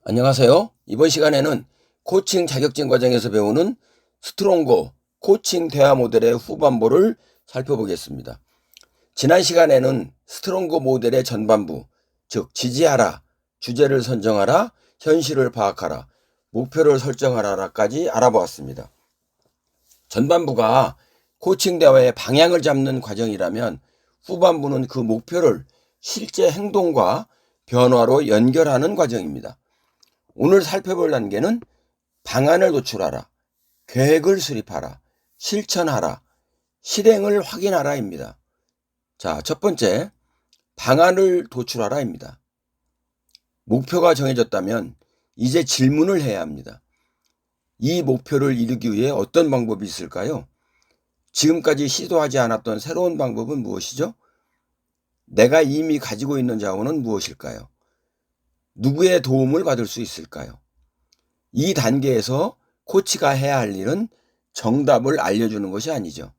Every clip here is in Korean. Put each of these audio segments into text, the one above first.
안녕하세요. 이번 시간에는 코칭 자격증 과정에서 배우는 스트롱고 코칭 대화 모델의 후반부를 살펴보겠습니다. 지난 시간에는 스트롱고 모델의 전반부, 즉 지지하라, 주제를 선정하라, 현실을 파악하라, 목표를 설정하라까지 알아보았습니다. 전반부가 코칭 대화의 방향을 잡는 과정이라면 후반부는 그 목표를 실제 행동과 변화로 연결하는 과정입니다. 오늘 살펴볼 단계는 방안을 도출하라, 계획을 수립하라, 실천하라, 실행을 확인하라입니다. 자, 첫 번째, 방안을 도출하라입니다. 목표가 정해졌다면 이제 질문을 해야 합니다. 이 목표를 이루기 위해 어떤 방법이 있을까요? 지금까지 시도하지 않았던 새로운 방법은 무엇이죠? 내가 이미 가지고 있는 자원은 무엇일까요? 누구의 도움을 받을 수 있을까요? 이 단계에서 코치가 해야 할 일은 정답을 알려주는 것이 아니죠.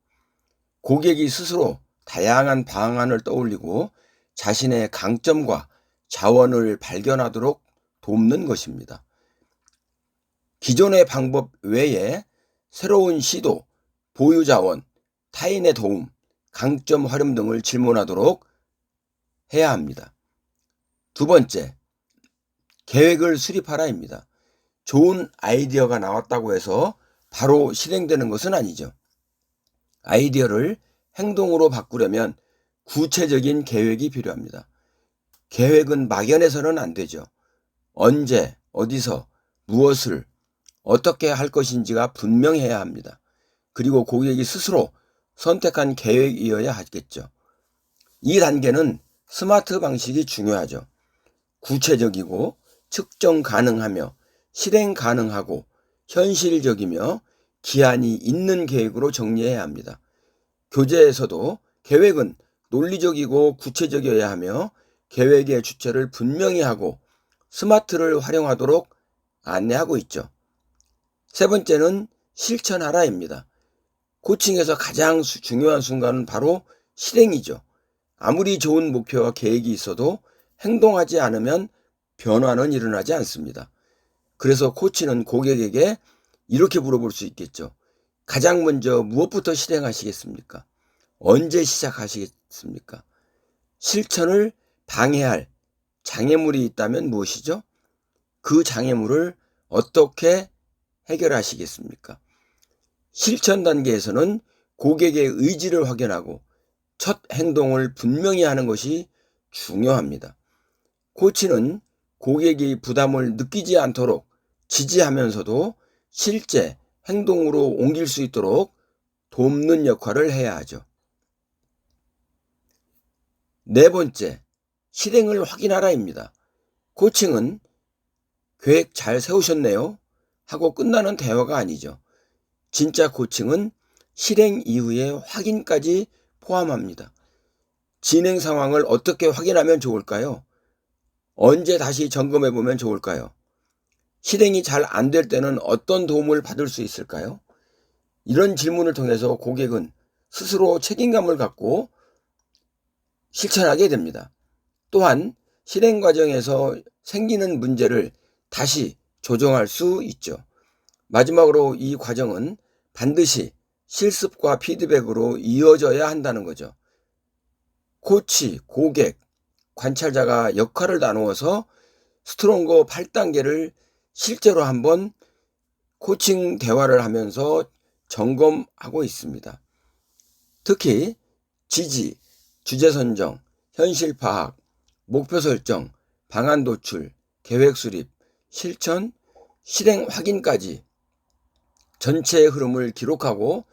고객이 스스로 다양한 방안을 떠올리고 자신의 강점과 자원을 발견하도록 돕는 것입니다. 기존의 방법 외에 새로운 시도, 보유 자원, 타인의 도움, 강점 활용 등을 질문하도록 해야 합니다. 두 번째, 계획을 수립하라입니다. 좋은 아이디어가 나왔다고 해서 바로 실행되는 것은 아니죠. 아이디어를 행동으로 바꾸려면 구체적인 계획이 필요합니다. 계획은 막연해서는 안 되죠. 언제, 어디서, 무엇을, 어떻게 할 것인지가 분명해야 합니다. 그리고 고객이 스스로 선택한 계획이어야 하겠죠. 이 단계는 스마트 방식이 중요하죠. 구체적이고 측정 가능하며 실행 가능하고 현실적이며 기한이 있는 계획으로 정리해야 합니다. 교재에서도 계획은 논리적이고 구체적이어야 하며 계획의 주체를 분명히 하고 스마트를 활용하도록 안내하고 있죠. 세 번째는 실천하라입니다. 코칭에서 가장 중요한 순간은 바로 실행이죠. 아무리 좋은 목표와 계획이 있어도 행동하지 않으면 변화는 일어나지 않습니다. 그래서 코치는 고객에게 이렇게 물어볼 수 있겠죠. 가장 먼저 무엇부터 실행하시겠습니까? 언제 시작하시겠습니까? 실천을 방해할 장애물이 있다면 무엇이죠? 그 장애물을 어떻게 해결하시겠습니까? 실천 단계에서는 고객의 의지를 확인하고 첫 행동을 분명히 하는 것이 중요합니다. 코치는 고객이 부담을 느끼지 않도록 지지하면서도 실제 행동으로 옮길 수 있도록 돕는 역할을 해야 하죠. 네 번째, 실행을 확인하라입니다. 코칭은 계획 잘 세우셨네요 하고 끝나는 대화가 아니죠. 진짜 코칭은 실행 이후의 확인까지 포함합니다. 진행 상황을 어떻게 확인하면 좋을까요? 언제 다시 점검해 보면 좋을까요? 실행이 잘 안 될 때는 어떤 도움을 받을 수 있을까요? 이런 질문을 통해서 고객은 스스로 책임감을 갖고 실천하게 됩니다. 또한 실행 과정에서 생기는 문제를 다시 조정할 수 있죠. 마지막으로 이 과정은 반드시 실습과 피드백으로 이어져야 한다는 거죠. 코치, 고객, 관찰자가 역할을 나누어서 스트롱고 8단계를 실제로 한번 코칭 대화를 하면서 점검하고 있습니다. 특히 지지, 주제 선정, 현실 파악, 목표 설정, 방안 도출, 계획 수립, 실천, 실행 확인까지 전체의 흐름을 기록하고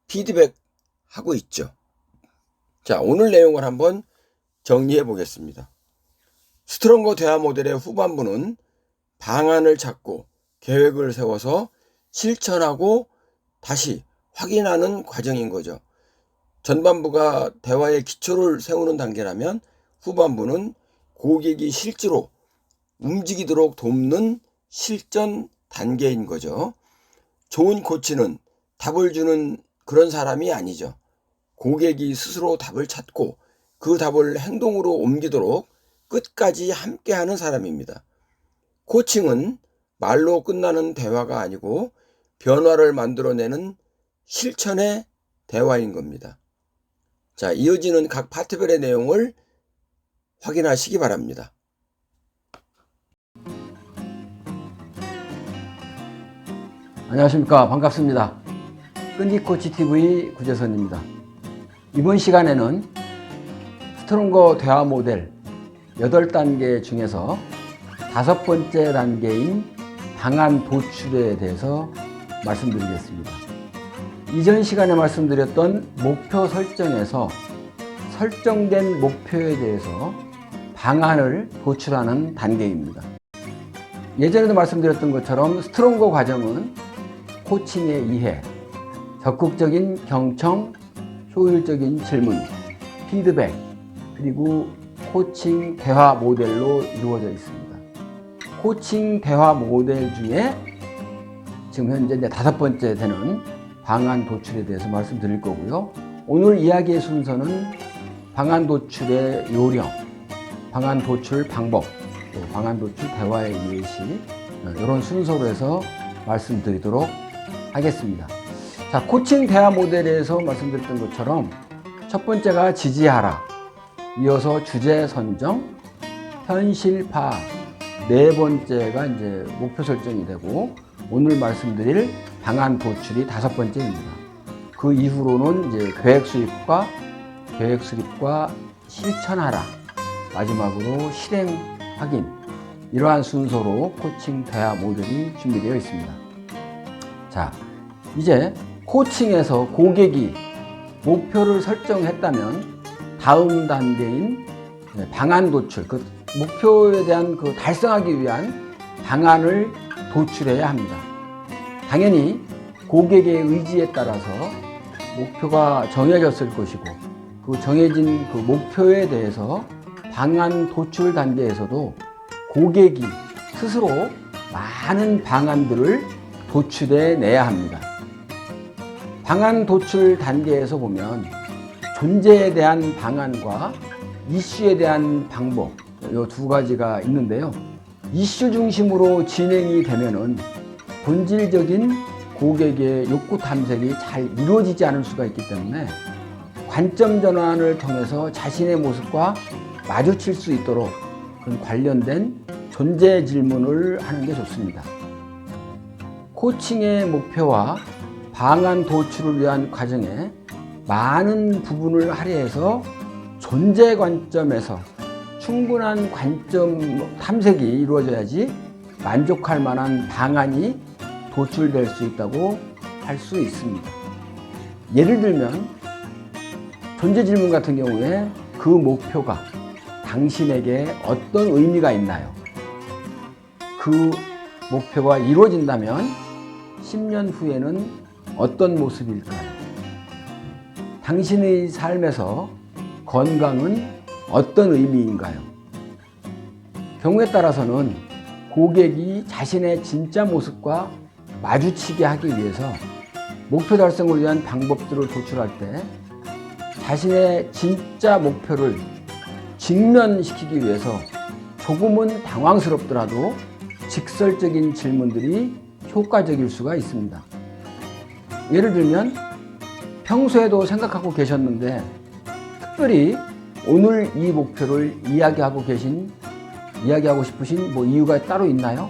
피드백하고 있죠. 자, 오늘 내용을 한번 정리해 보겠습니다. 스트롱고 대화 모델의 후반부는 방안을 찾고 계획을 세워서 실천하고 다시 확인하는 과정인 거죠. 전반부가 대화의 기초를 세우는 단계라면 후반부는 고객이 실제로 움직이도록 돕는 실전 단계인 거죠. 좋은 코치는 답을 주는 그런 사람이 아니죠. 고객이 스스로 답을 찾고 그 답을 행동으로 옮기도록 끝까지 함께하는 사람입니다. 코칭은 말로 끝나는 대화가 아니고 변화를 만들어내는 실천의 대화인 겁니다. 자, 이어지는 각 파트별의 내용을 확인하시기 바랍니다. 안녕하십니까. 반갑습니다. 끈기코치TV 구재선입니다. 이번 시간에는 스트롱거 대화 모델 8단계 중에서 5번째 단계인 방안 도출에 대해서 말씀드리겠습니다. 이전 시간에 말씀드렸던 목표 설정에서 설정된 목표에 대해서 방안을 도출하는 단계입니다. 예전에도 말씀드렸던 것처럼 스트롱거 과정은 코칭의 이해, 적극적인 경청, 효율적인 질문, 피드백, 그리고 코칭 대화 모델로 이루어져 있습니다. 코칭 대화 모델 중에 지금 현재 이제 5번째 되는 방안 도출에 대해서 말씀드릴 거고요. 오늘 이야기의 순서는 방안 도출의 요령, 방안 도출 방법, 또 방안 도출 대화의 예시, 이런 순서로 해서 말씀드리도록 하겠습니다. 자, 코칭 대화 모델에서 말씀드렸던 것처럼 첫 번째가 지지하라, 이어서 주제 선정, 현실 파악, 네 번째가 이제 목표 설정이 되고 오늘 말씀드릴 방안 도출이 5번째입니다. 그 이후로는 이제 계획 수립과 실천하라, 마지막으로 실행 확인, 이러한 순서로 코칭 대화 모델이 준비되어 있습니다. 자, 이제 코칭에서 고객이 목표를 설정했다면 다음 단계인 방안 도출, 그 목표에 대한 그 달성하기 위한 방안을 도출해야 합니다. 당연히 고객의 의지에 따라서 목표가 정해졌을 것이고 그 정해진 그 목표에 대해서 방안 도출 단계에서도 고객이 스스로 많은 방안들을 도출해 내야 합니다. 방안 도출 단계에서 보면 존재에 대한 방안과 이슈에 대한 방법, 이 2가지가 있는데요. 이슈 중심으로 진행이 되면은 본질적인 고객의 욕구 탐색이 잘 이루어지지 않을 수가 있기 때문에 관점 전환을 통해서 자신의 모습과 마주칠 수 있도록 관련된 존재 질문을 하는 게 좋습니다. 코칭의 목표와 방안 도출을 위한 과정에 많은 부분을 할애해서 존재 관점에서 충분한 관점 탐색이 이루어져야지 만족할 만한 방안이 도출될 수 있다고 할 수 있습니다. 예를 들면 존재 질문 같은 경우에 그 목표가 당신에게 어떤 의미가 있나요? 그 목표가 이루어진다면 10년 후에는 어떤 모습일까요? 당신의 삶에서 건강은 어떤 의미인가요? 경우에 따라서는 고객이 자신의 진짜 모습과 마주치게 하기 위해서 목표 달성을 위한 방법들을 도출할 때 자신의 진짜 목표를 직면시키기 위해서 조금은 당황스럽더라도 직설적인 질문들이 효과적일 수가 있습니다. 예를 들면 평소에도 생각하고 계셨는데 특별히 오늘 이 목표를 이야기하고 싶으신 이유가 따로 있나요?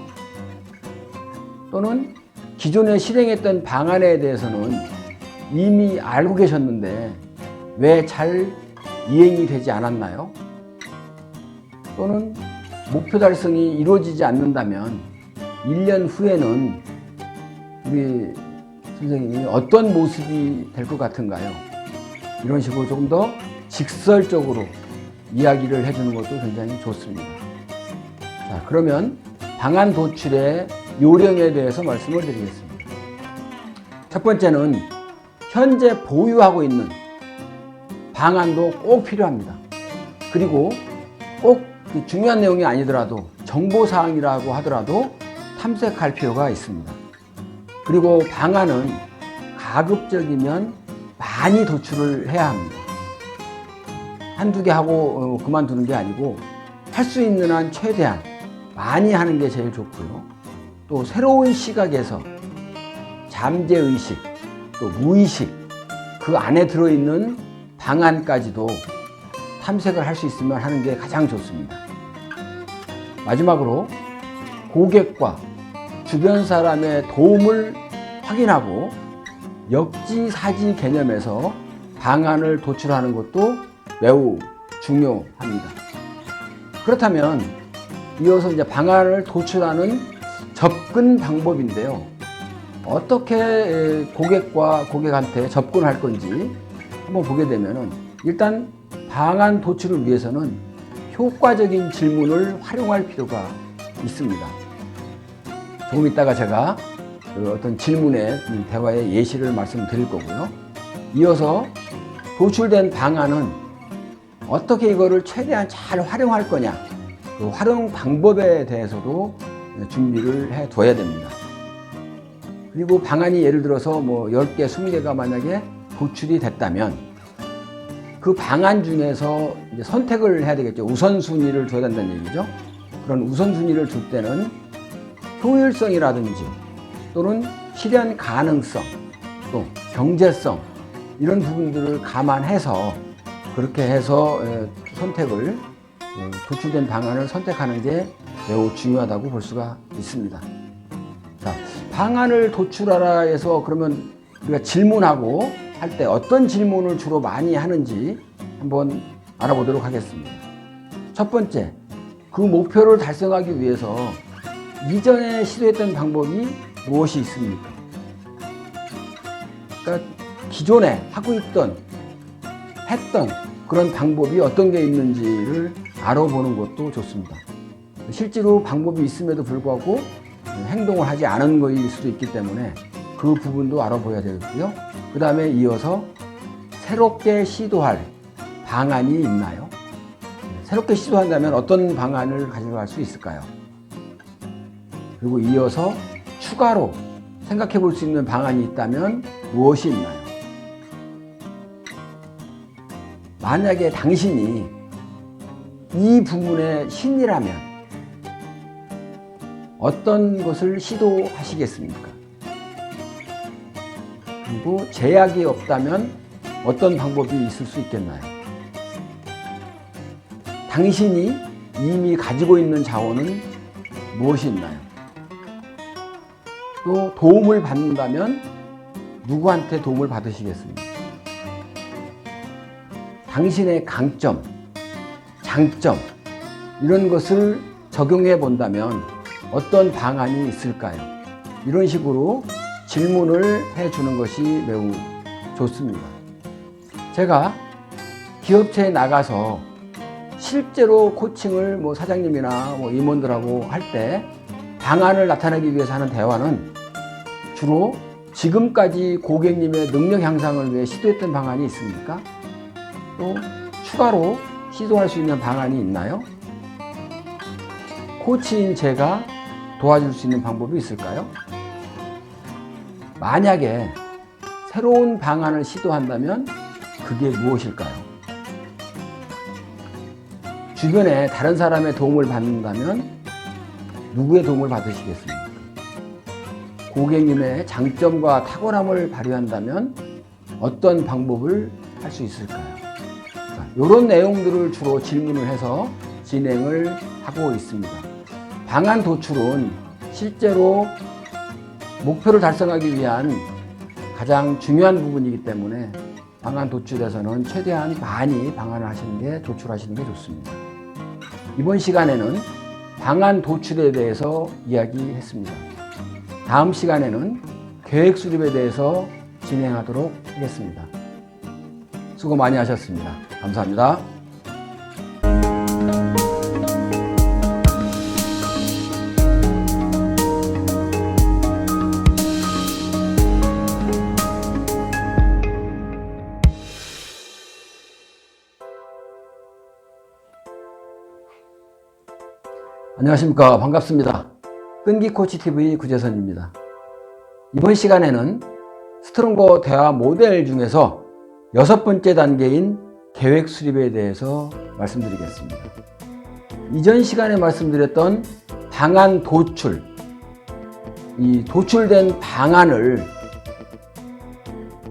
또는 기존에 실행했던 방안에 대해서는 이미 알고 계셨는데 왜 잘 이행이 되지 않았나요? 또는 목표 달성이 이루어지지 않는다면 1년 후에는 우리 선생님이 어떤 모습이 될 것 같은가요? 이런 식으로 조금 더 직설적으로 이야기를 해주는 것도 굉장히 좋습니다. 자, 그러면 방안 도출의 요령에 대해서 말씀을 드리겠습니다. 첫 번째는 현재 보유하고 있는 방안도 꼭 필요합니다. 그리고 꼭 중요한 내용이 아니더라도 정보사항이라고 하더라도 탐색할 필요가 있습니다. 그리고 방안은 가급적이면 많이 도출을 해야 합니다. 한두 개 하고 그만두는 게 아니고 할 수 있는 한 최대한 많이 하는 게 제일 좋고요. 또 새로운 시각에서 잠재의식, 또 무의식, 그 안에 들어있는 방안까지도 탐색을 할 수 있으면 하는 게 가장 좋습니다. 마지막으로 고객과 주변 사람의 도움을 확인하고 역지사지 개념에서 방안을 도출하는 것도 매우 중요합니다. 그렇다면 이어서 이제 방안을 도출하는 접근 방법인데요. 어떻게 고객한테 접근할 건지 한번 보게 되면은, 일단 방안 도출을 위해서는 효과적인 질문을 활용할 필요가 있습니다. 조금 이따가 제가 어떤 질문의 대화의 예시를 말씀드릴 거고요. 이어서 도출된 방안은 어떻게 이거를 최대한 잘 활용할 거냐, 그 활용 방법에 대해서도 준비를 해 둬야 됩니다. 그리고 방안이 예를 들어서 뭐 10개, 20개가 만약에 도출이 됐다면 그 방안 중에서 이제 선택을 해야 되겠죠. 우선순위를 줘야 된다는 얘기죠. 그런 우선순위를 줄 때는 효율성이라든지 또는 실현 가능성, 또 경제성, 이런 부분들을 감안해서 그렇게 해서 선택을, 도출된 방안을 선택하는 게 매우 중요하다고 볼 수가 있습니다. 자, 방안을 도출하라 해서 그러면 우리가 질문하고 할 때 어떤 질문을 주로 많이 하는지 한번 알아보도록 하겠습니다. 첫 번째, 그 목표를 달성하기 위해서 이전에 시도했던 방법이 무엇이 있습니까? 그러니까 기존에 하고 있던, 했던 그런 방법이 어떤 게 있는지를 알아보는 것도 좋습니다. 실제로 방법이 있음에도 불구하고 행동을 하지 않은 것일 수도 있기 때문에 그 부분도 알아봐야 되겠고요. 그 다음에 이어서 새롭게 시도할 방안이 있나요? 새롭게 시도한다면 어떤 방안을 가져갈 수 있을까요? 그리고 이어서 추가로 생각해 볼 수 있는 방안이 있다면 무엇이 있나요? 만약에 당신이 이 부분의 신이라면 어떤 것을 시도하시겠습니까? 그리고 제약이 없다면 어떤 방법이 있을 수 있겠나요? 당신이 이미 가지고 있는 자원은 무엇이 있나요? 또 도움을 받는다면 누구한테 도움을 받으시겠습니까? 당신의 강점, 장점, 이런 것을 적용해 본다면 어떤 방안이 있을까요? 이런 식으로 질문을 해주는 것이 매우 좋습니다. 제가 기업체에 나가서 실제로 코칭을 사장님이나 임원들하고 할 때 방안을 나타내기 위해서 하는 대화는 주로 지금까지 고객님의 능력 향상을 위해 시도했던 방안이 있습니까? 또 추가로 시도할 수 있는 방안이 있나요? 코치인 제가 도와줄 수 있는 방법이 있을까요? 만약에 새로운 방안을 시도한다면 그게 무엇일까요? 주변에 다른 사람의 도움을 받는다면 누구의 도움을 받으시겠습니까? 고객님의 장점과 탁월함을 발휘한다면 어떤 방법을 할 수 있을까요? 이런 내용들을 주로 질문을 해서 진행을 하고 있습니다. 방안 도출은 실제로 목표를 달성하기 위한 가장 중요한 부분이기 때문에 방안 도출에서는 최대한 많이 방안을 하시는 게, 도출하시는 게 좋습니다. 이번 시간에는 방안 도출에 대해서 이야기했습니다. 다음 시간에는 계획 수립에 대해서 진행하도록 하겠습니다. 수고 많이 하셨습니다. 감사합니다. 안녕하십니까. 반갑습니다. 끈기코치TV 구재선입니다. 이번 시간에는 스트롱거 대화 모델 중에서 6번째 단계인 계획 수립에 대해서 말씀드리겠습니다. 이전 시간에 말씀드렸던 방안 도출, 이 도출된 방안을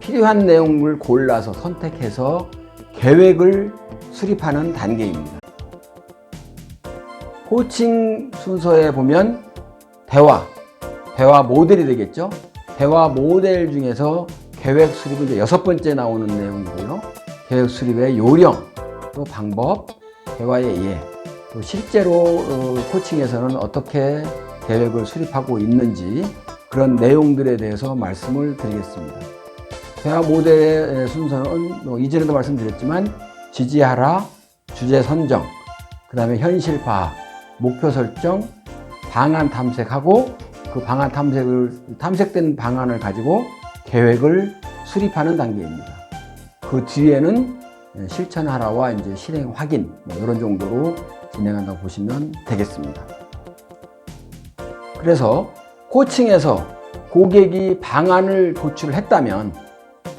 필요한 내용을 골라서 선택해서 계획을 수립하는 단계입니다. 코칭 순서에 보면 대화 모델이 되겠죠. 대화 모델 중에서 계획 수립은 이제 6번째 나오는 내용이고요. 계획 수립의 요령, 또 방법, 대화의 예, 또 실제로 코칭에서는 어떻게 계획을 수립하고 있는지 그런 내용들에 대해서 말씀을 드리겠습니다. 대화 모델의 순서는 이전에도 말씀드렸지만 지지하라, 주제 선정, 그 다음에 현실 파악, 목표 설정, 방안 탐색하고 그 방안 탐색된 방안을 가지고 계획을 수립하는 단계입니다. 그 뒤에는 실천하라와 이제 실행 확인 이런 정도로 진행한다고 보시면 되겠습니다. 그래서 코칭에서 고객이 방안을 도출했다면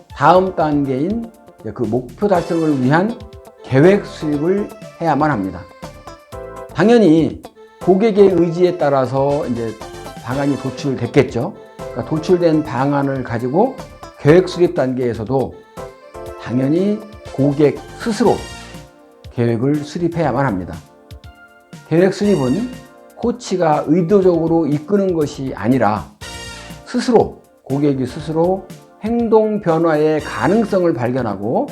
다음 단계인 그 목표 달성을 위한 계획 수립을 해야만 합니다. 당연히 고객의 의지에 따라서 이제 방안이 도출됐겠죠. 그러니까 도출된 방안을 가지고 계획 수립 단계에서도 당연히 고객 스스로 계획을 수립해야만 합니다. 계획 수립은 코치가 의도적으로 이끄는 것이 아니라 고객이 스스로 행동 변화의 가능성을 발견하고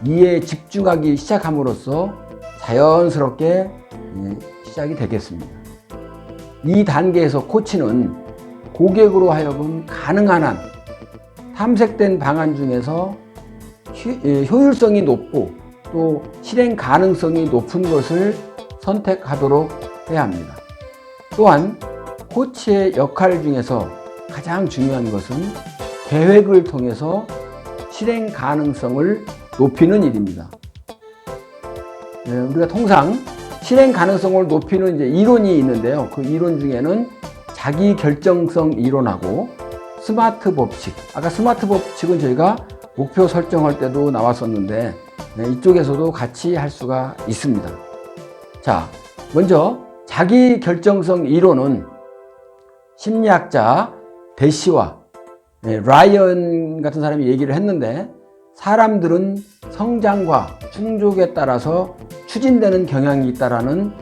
이에 집중하기 시작함으로써 자연스럽게 시작이 되겠습니다. 이 단계에서 코치는 고객으로 하여금 가능한 한 탐색된 방안 중에서 효율성이 높고 또 실행 가능성이 높은 것을 선택하도록 해야 합니다. 또한 코치의 역할 중에서 가장 중요한 것은 계획을 통해서 실행 가능성을 높이는 일입니다. 우리가 통상 실행 가능성을 높이는 이제 이론이 있는데요. 그 이론 중에는 자기 결정성 이론하고 스마트 법칙. 아까 스마트 법칙은 저희가 목표 설정할 때도 나왔었는데 이쪽에서도 같이 할 수가 있습니다. 자, 먼저 자기 결정성 이론은 심리학자 대시와 라이언 같은 사람이 얘기를 했는데 사람들은 성장과 충족에 따라서 추진되는 경향이 있다라는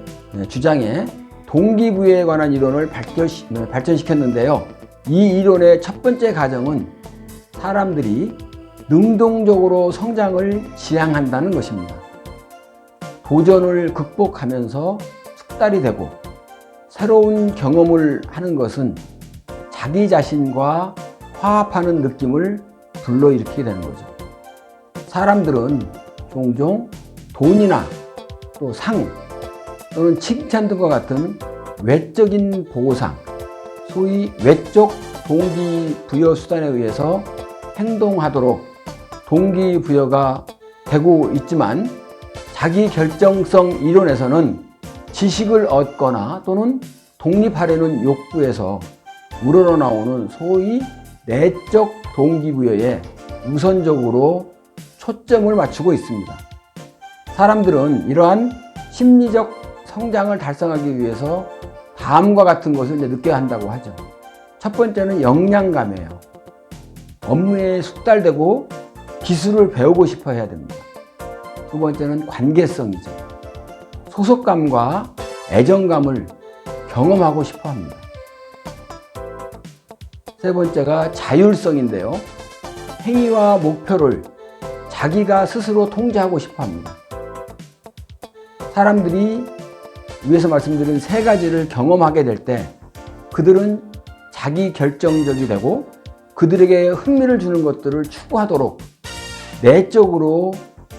주장에 동기부여에 관한 이론을 발전시켰는데요. 이 이론의 첫 번째 가정은 사람들이 능동적으로 성장을 지향한다는 것입니다. 도전을 극복하면서 숙달이 되고 새로운 경험을 하는 것은 자기 자신과 화합하는 느낌을 불러일으키게 되는 거죠. 사람들은 종종 돈이나 또 상 또는 칭찬 등과 같은 외적인 보상, 소위 외적 동기부여 수단에 의해서 행동하도록 동기부여가 되고 있지만 자기 결정성 이론에서는 지식을 얻거나 또는 독립하려는 욕구에서 우러나오는 소위 내적 동기부여에 우선적으로 초점을 맞추고 있습니다. 사람들은 이러한 심리적 성장을 달성하기 위해서 다음과 같은 것을 느껴야 한다고 하죠. 첫 번째는 역량감이에요. 업무에 숙달되고 기술을 배우고 싶어 해야 됩니다. 두 번째는 관계성이죠. 소속감과 애정감을 경험하고 싶어 합니다. 세 번째가 자율성인데요. 행위와 목표를 자기가 스스로 통제하고 싶어 합니다. 사람들이 위에서 말씀드린 세 가지를 경험하게 될 때 그들은 자기 결정적이 되고 그들에게 흥미를 주는 것들을 추구하도록 내적으로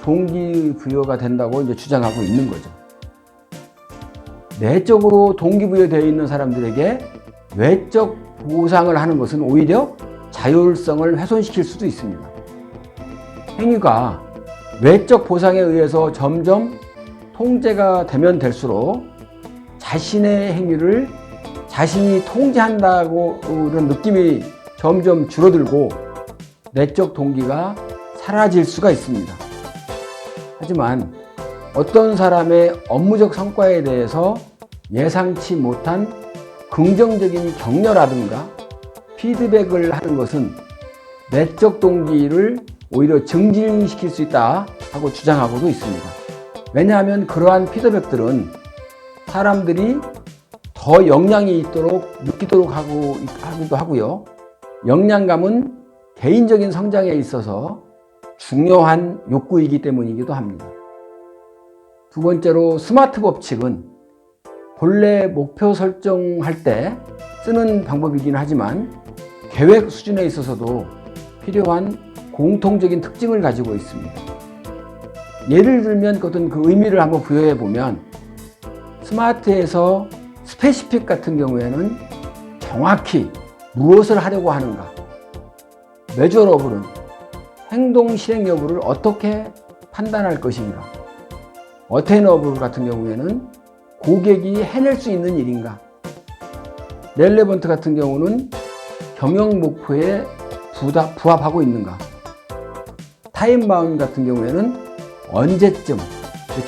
동기부여가 된다고 이제 주장하고 있는 거죠. 내적으로 동기부여되어 있는 사람들에게 외적 보상을 하는 것은 오히려 자율성을 훼손시킬 수도 있습니다. 행위가 외적 보상에 의해서 점점 통제가 되면 될수록 자신의 행위를 자신이 통제한다고 그런 느낌이 점점 줄어들고 내적 동기가 사라질 수가 있습니다. 하지만 어떤 사람의 업무적 성과에 대해서 예상치 못한 긍정적인 격려라든가 피드백을 하는 것은 내적 동기를 오히려 증진시킬 수 있다 하고 주장하고도 있습니다. 왜냐하면 그러한 피드백들은 사람들이 더 역량이 있도록 느끼도록 하기도 하고요. 역량감은 개인적인 성장에 있어서 중요한 욕구이기 때문이기도 합니다. 두 번째로 스마트 법칙은 본래 목표 설정할 때 쓰는 방법이긴 하지만 계획 수준에 있어서도 필요한 공통적인 특징을 가지고 있습니다. 예를 들면 어떤 그 의미를 한번 부여해 보면 스마트에서 스페시픽 같은 경우에는 정확히 무엇을 하려고 하는가, 메저러블은 행동 실행 여부를 어떻게 판단할 것인가, 어테너블 같은 경우에는 고객이 해낼 수 있는 일인가, 렐레번트 같은 경우는 경영 목표에 부합하고 있는가, 타임바운드 같은 경우에는 언제쯤,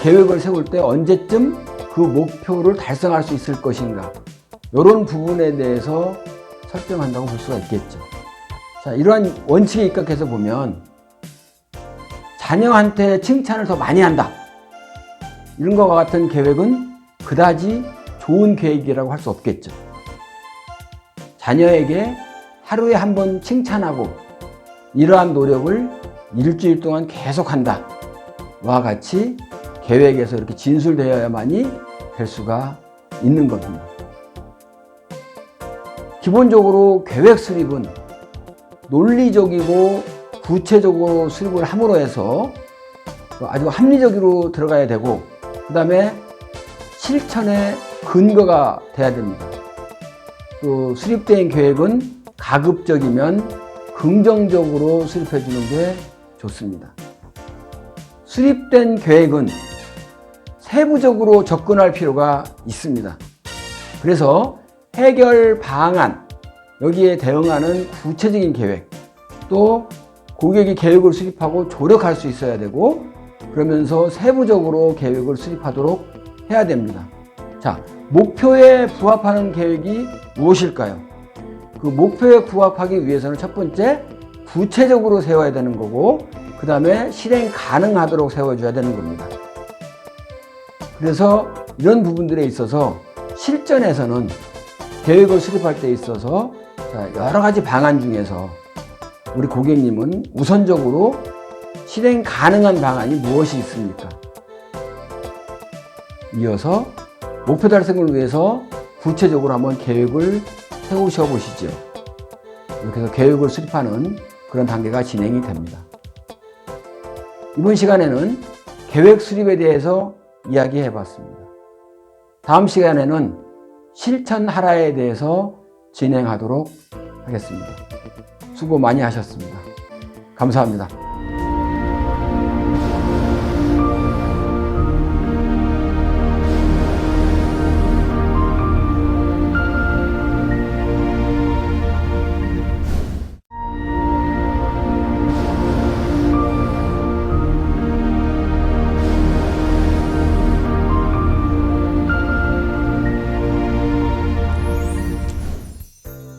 계획을 세울 때 언제쯤 그 목표를 달성할 수 있을 것인가, 이런 부분에 대해서 설정한다고 볼 수가 있겠죠. 자, 이러한 원칙에 입각해서 보면 자녀한테 칭찬을 더 많이 한다, 이런 것과 같은 계획은 그다지 좋은 계획이라고 할 수 없겠죠. 자녀에게 하루에 한 번 칭찬하고 이러한 노력을 일주일 동안 계속한다 와 같이 계획에서 이렇게 진술되어야만이 될 수가 있는 겁니다. 기본적으로 계획 수립은 논리적이고 구체적으로 수립을 함으로 해서 아주 합리적으로 들어가야 되고, 그 다음에 실천의 근거가 돼야 됩니다. 또 수립된 계획은 가급적이면 긍정적으로 수립해 주는 게 좋습니다. 수립된 계획은 세부적으로 접근할 필요가 있습니다. 그래서 해결 방안, 여기에 대응하는 구체적인 계획, 또 고객이 계획을 수립하고 조력할 수 있어야 되고, 그러면서 세부적으로 계획을 수립하도록 해야 됩니다. 자, 목표에 부합하는 계획이 무엇일까요? 그 목표에 부합하기 위해서는 첫 번째, 구체적으로 세워야 되는 거고, 그 다음에 실행 가능하도록 세워줘야 되는 겁니다. 그래서 이런 부분들에 있어서 실전에서는 계획을 수립할 때 있어서 여러 가지 방안 중에서 우리 고객님은 우선적으로 실행 가능한 방안이 무엇이 있습니까? 이어서 목표 달성을 위해서 구체적으로 한번 계획을 세우셔 보시죠. 이렇게 해서 계획을 수립하는 그런 단계가 진행이 됩니다. 이번 시간에는 계획 수립에 대해서 이야기해 봤습니다. 다음 시간에는 실천하라에 대해서 진행하도록 하겠습니다. 수고 많이 하셨습니다. 감사합니다.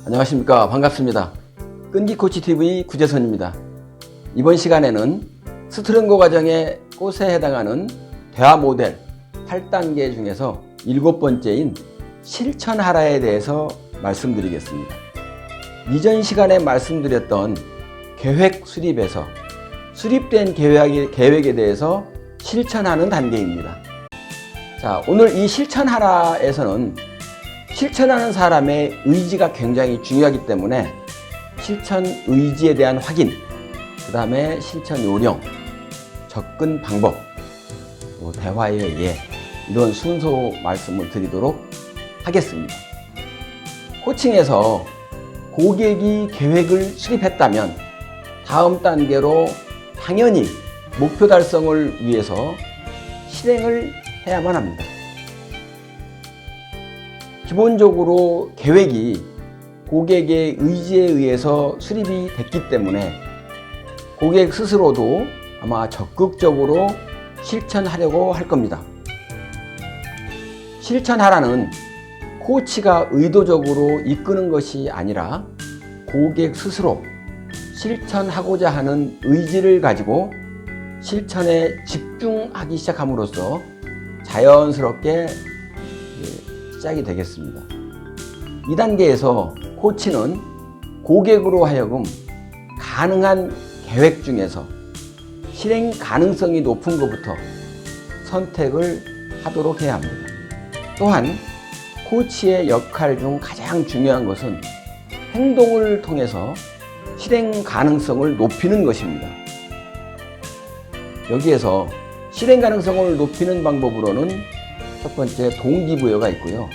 안녕하십니까. 반갑습니다. 끈기코치TV 구재선입니다. 이번 시간에는 스트롱고 과정의 꽃에 해당하는 대화 모델 8단계 중에서 7번째인 실천하라에 대해서 말씀드리겠습니다. 이전 시간에 말씀드렸던 계획 수립에서 수립된 계획에 대해서 실천하는 단계입니다. 자, 오늘 이 실천하라에서는 실천하는 사람의 의지가 굉장히 중요하기 때문에 실천 의지에 대한 확인, 그 다음에 실천 요령, 접근 방법, 대화의 예, 이런 순서 말씀을 드리도록 하겠습니다. 코칭에서 고객이 계획을 수립했다면 다음 단계로 당연히 목표 달성을 위해서 실행을 해야만 합니다. 기본적으로 계획이 고객의 의지에 의해서 수립이 됐기 때문에 고객 스스로도 아마 적극적으로 실천하려고 할 겁니다. 실천하라는 코치가 의도적으로 이끄는 것이 아니라 고객 스스로 실천하고자 하는 의지를 가지고 실천에 집중하기 시작함으로써 자연스럽게 시작이 되겠습니다. 이 단계에서 코치는 고객으로 하여금 가능한 계획 중에서 실행 가능성이 높은 것부터 선택을 하도록 해야 합니다. 또한 코치의 역할 중 가장 중요한 것은 행동을 통해서 실행 가능성을 높이는 것입니다. 여기에서 실행 가능성을 높이는 방법으로는 첫 번째 동기부여가 있고요.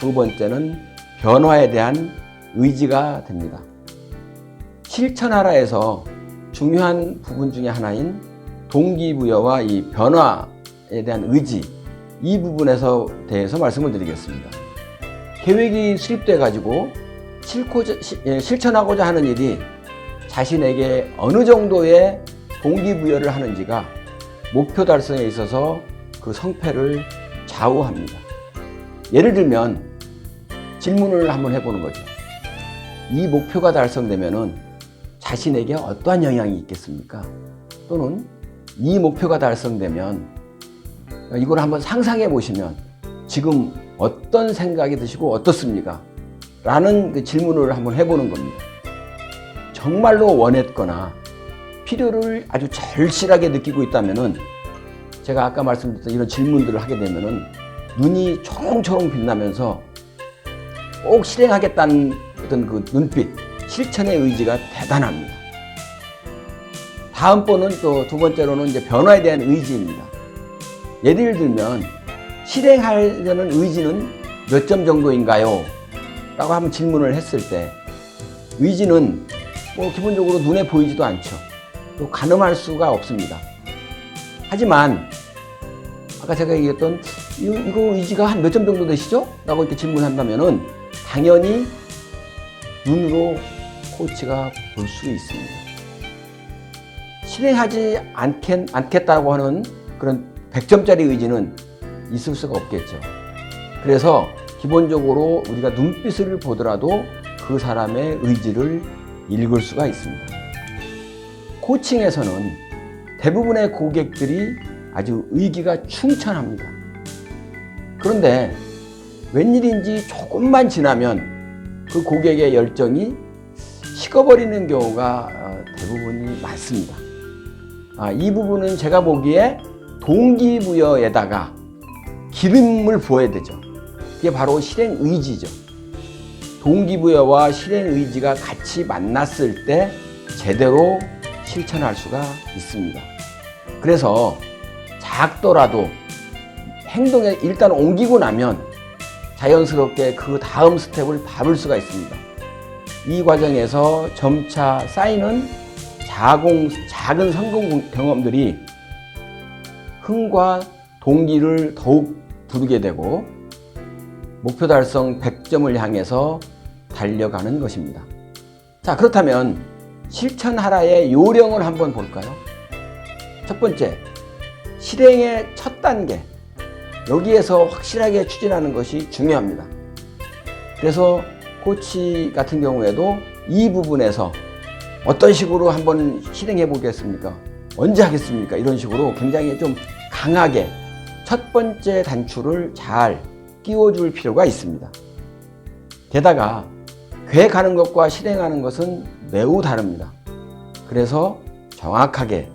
두 번째는 변화에 대한 의지가 됩니다. 실천하라에서 중요한 부분 중에 하나인 동기부여와 이 변화에 대한 의지, 이 부분에서 대해서 말씀을 드리겠습니다. 계획이 수립돼 가지고 실천하고자 하는 일이 자신에게 어느 정도의 동기부여를 하는지가 목표 달성에 있어서 그 성패를 좌우합니다. 예를 들면 질문을 한번 해보는 거죠. 이 목표가 달성되면은 자신에게 어떠한 영향이 있겠습니까? 또는 이 목표가 달성되면 이걸 한번 상상해 보시면 지금 어떤 생각이 드시고 어떻습니까? 라는 그 질문을 한번 해보는 겁니다. 정말로 원했거나 필요를 아주 절실하게 느끼고 있다면은 제가 아까 말씀드렸던 이런 질문들을 하게 되면은 눈이 초롱초롱 빛나면서 꼭 실행하겠다는 어떤 그 눈빛, 실천의 의지가 대단합니다. 다음번은 또 두 번째로는 이제 변화에 대한 의지입니다. 예를 들면 실행하려는 의지는 몇 점 정도인가요? 라고 한번 질문을 했을 때 의지는 뭐 기본적으로 눈에 보이지도 않죠. 또 가늠할 수가 없습니다. 하지만 아까 제가 얘기했던 이거 의지가 한 몇 점 정도 되시죠? 라고 이렇게 질문한다면은 당연히 눈으로 코치가 볼 수 있습니다. 실행하지 않겠다고 하는 그런 100점짜리 의지는 있을 수가 없겠죠. 그래서 기본적으로 우리가 눈빛을 보더라도 그 사람의 의지를 읽을 수가 있습니다. 코칭에서는 대부분의 고객들이 아주 의기가 충천합니다. 그런데 웬일인지 조금만 지나면 그 고객의 열정이 식어버리는 경우가 대부분이 많습니다. 이 부분은 제가 보기에 동기부여에다가 기름을 부어야 되죠. 그게 바로 실행의지죠. 동기부여와 실행의지가 같이 만났을 때 제대로 실천할 수가 있습니다. 그래서 작더라도 행동에 일단 옮기고 나면 자연스럽게 그 다음 스텝을 밟을 수가 있습니다. 이 과정에서 점차 쌓이는 작은 성공 경험들이 흥과 동기를 더욱 부르게 되고 목표 달성 100점을 향해서 달려가는 것입니다. 자, 그렇다면 실천하라의 요령을 한번 볼까요? 첫 번째, 실행의 첫 단계. 여기에서 확실하게 추진하는 것이 중요합니다. 그래서 코치 같은 경우에도 이 부분에서 어떤 식으로 한번 실행해 보겠습니까? 언제 하겠습니까? 이런 식으로 굉장히 좀 강하게 첫 번째 단추를 잘 끼워줄 필요가 있습니다. 게다가 계획하는 것과 실행하는 것은 매우 다릅니다. 그래서 정확하게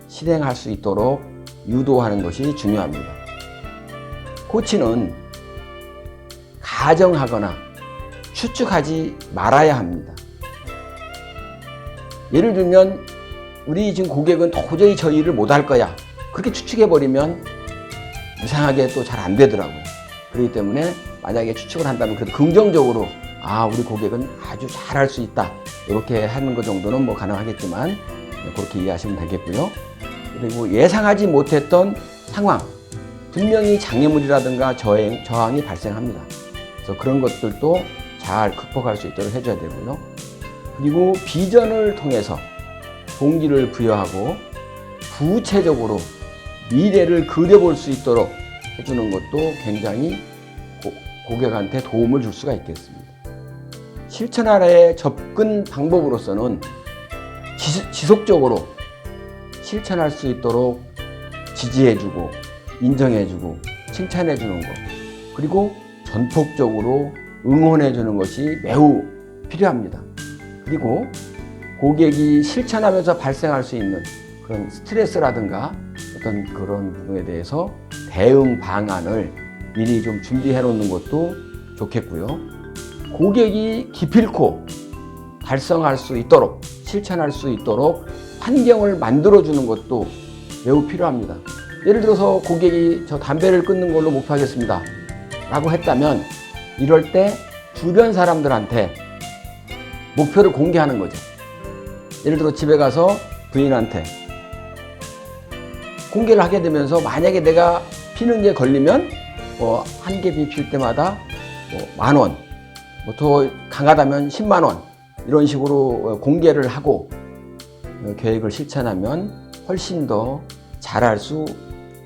실행할 수 있도록 유도하는 것이 중요합니다. 코치는 가정하거나 추측하지 말아야 합니다. 예를 들면 우리 지금 고객은 도저히 저 일을 못할 거야. 그렇게 추측해버리면 이상하게 또 잘 안 되더라고요. 그렇기 때문에 만약에 추측을 한다면 그래도 긍정적으로 우리 고객은 아주 잘할 수 있다. 이렇게 하는 것 정도는 뭐 가능하겠지만 그렇게 이해하시면 되겠고요. 그리고 예상하지 못했던 상황, 분명히 장애물이라든가 저항이 발생합니다. 그래서 그런 것들도 잘 극복할 수 있도록 해줘야 되고요. 그리고 비전을 통해서 동기를 부여하고 구체적으로 미래를 그려볼 수 있도록 해주는 것도 굉장히 고객한테 도움을 줄 수가 있겠습니다. 실천하라의 접근 방법으로서는 지속적으로 실천할 수 있도록 지지해주고 인정해주고 칭찬해주는 것, 그리고 전폭적으로 응원해주는 것이 매우 필요합니다. 그리고 고객이 실천하면서 발생할 수 있는 그런 스트레스라든가 어떤 그런 부분에 대해서 대응 방안을 미리 좀 준비해 놓는 것도 좋겠고요. 고객이 기필코 달성할 수 있도록, 실천할 수 있도록 환경을 만들어주는 것도 매우 필요합니다. 예를 들어서 고객이 저 담배를 끊는 걸로 목표하겠습니다 라고 했다면, 이럴 때 주변 사람들한테 목표를 공개하는 거죠. 예를 들어 집에 가서 부인한테 공개를 하게 되면서, 만약에 내가 피는 게 걸리면 한 개 필 때마다 10,000원, 더 강하다면 100,000원, 이런 식으로 공개를 하고 계획을 실천하면 훨씬 더 잘할 수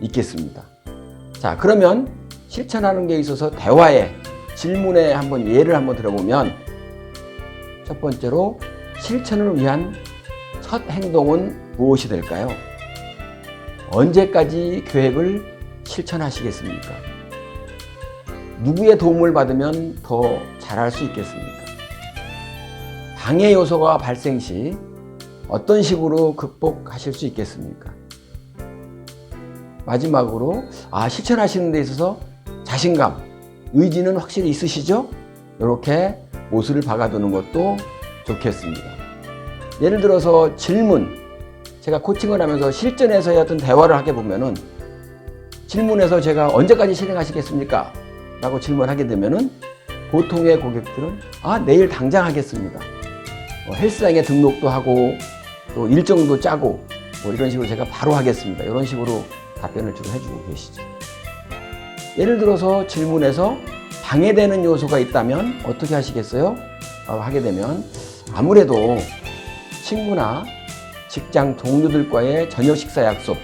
있겠습니다. 자, 그러면 실천하는 게 있어서 대화에, 질문에 예를 한번 들어보면, 첫 번째로 실천을 위한 첫 행동은 무엇이 될까요? 언제까지 계획을 실천하시겠습니까? 누구의 도움을 받으면 더 잘할 수 있겠습니까? 방해 요소가 발생 시 어떤 식으로 극복하실 수 있겠습니까? 마지막으로 실천하시는 데 있어서 자신감, 의지는 확실히 있으시죠? 이렇게 못을 박아두는 것도 좋겠습니다. 예를 들어서 질문, 제가 코칭을 하면서 실전에서의 어떤 대화를 하게 보면은, 질문에서 제가 언제까지 실행하시겠습니까? 라고 질문하게 되면은 보통의 고객들은 내일 당장 하겠습니다. 헬스장에 등록도 하고 또 일정도 짜고 이런 식으로 제가 바로 하겠습니다. 이런 식으로 답변을 주로 해주고 계시죠. 예를 들어서 질문에서 방해되는 요소가 있다면 어떻게 하시겠어요? 하게 되면 아무래도 친구나 직장 동료들과의 저녁 식사 약속,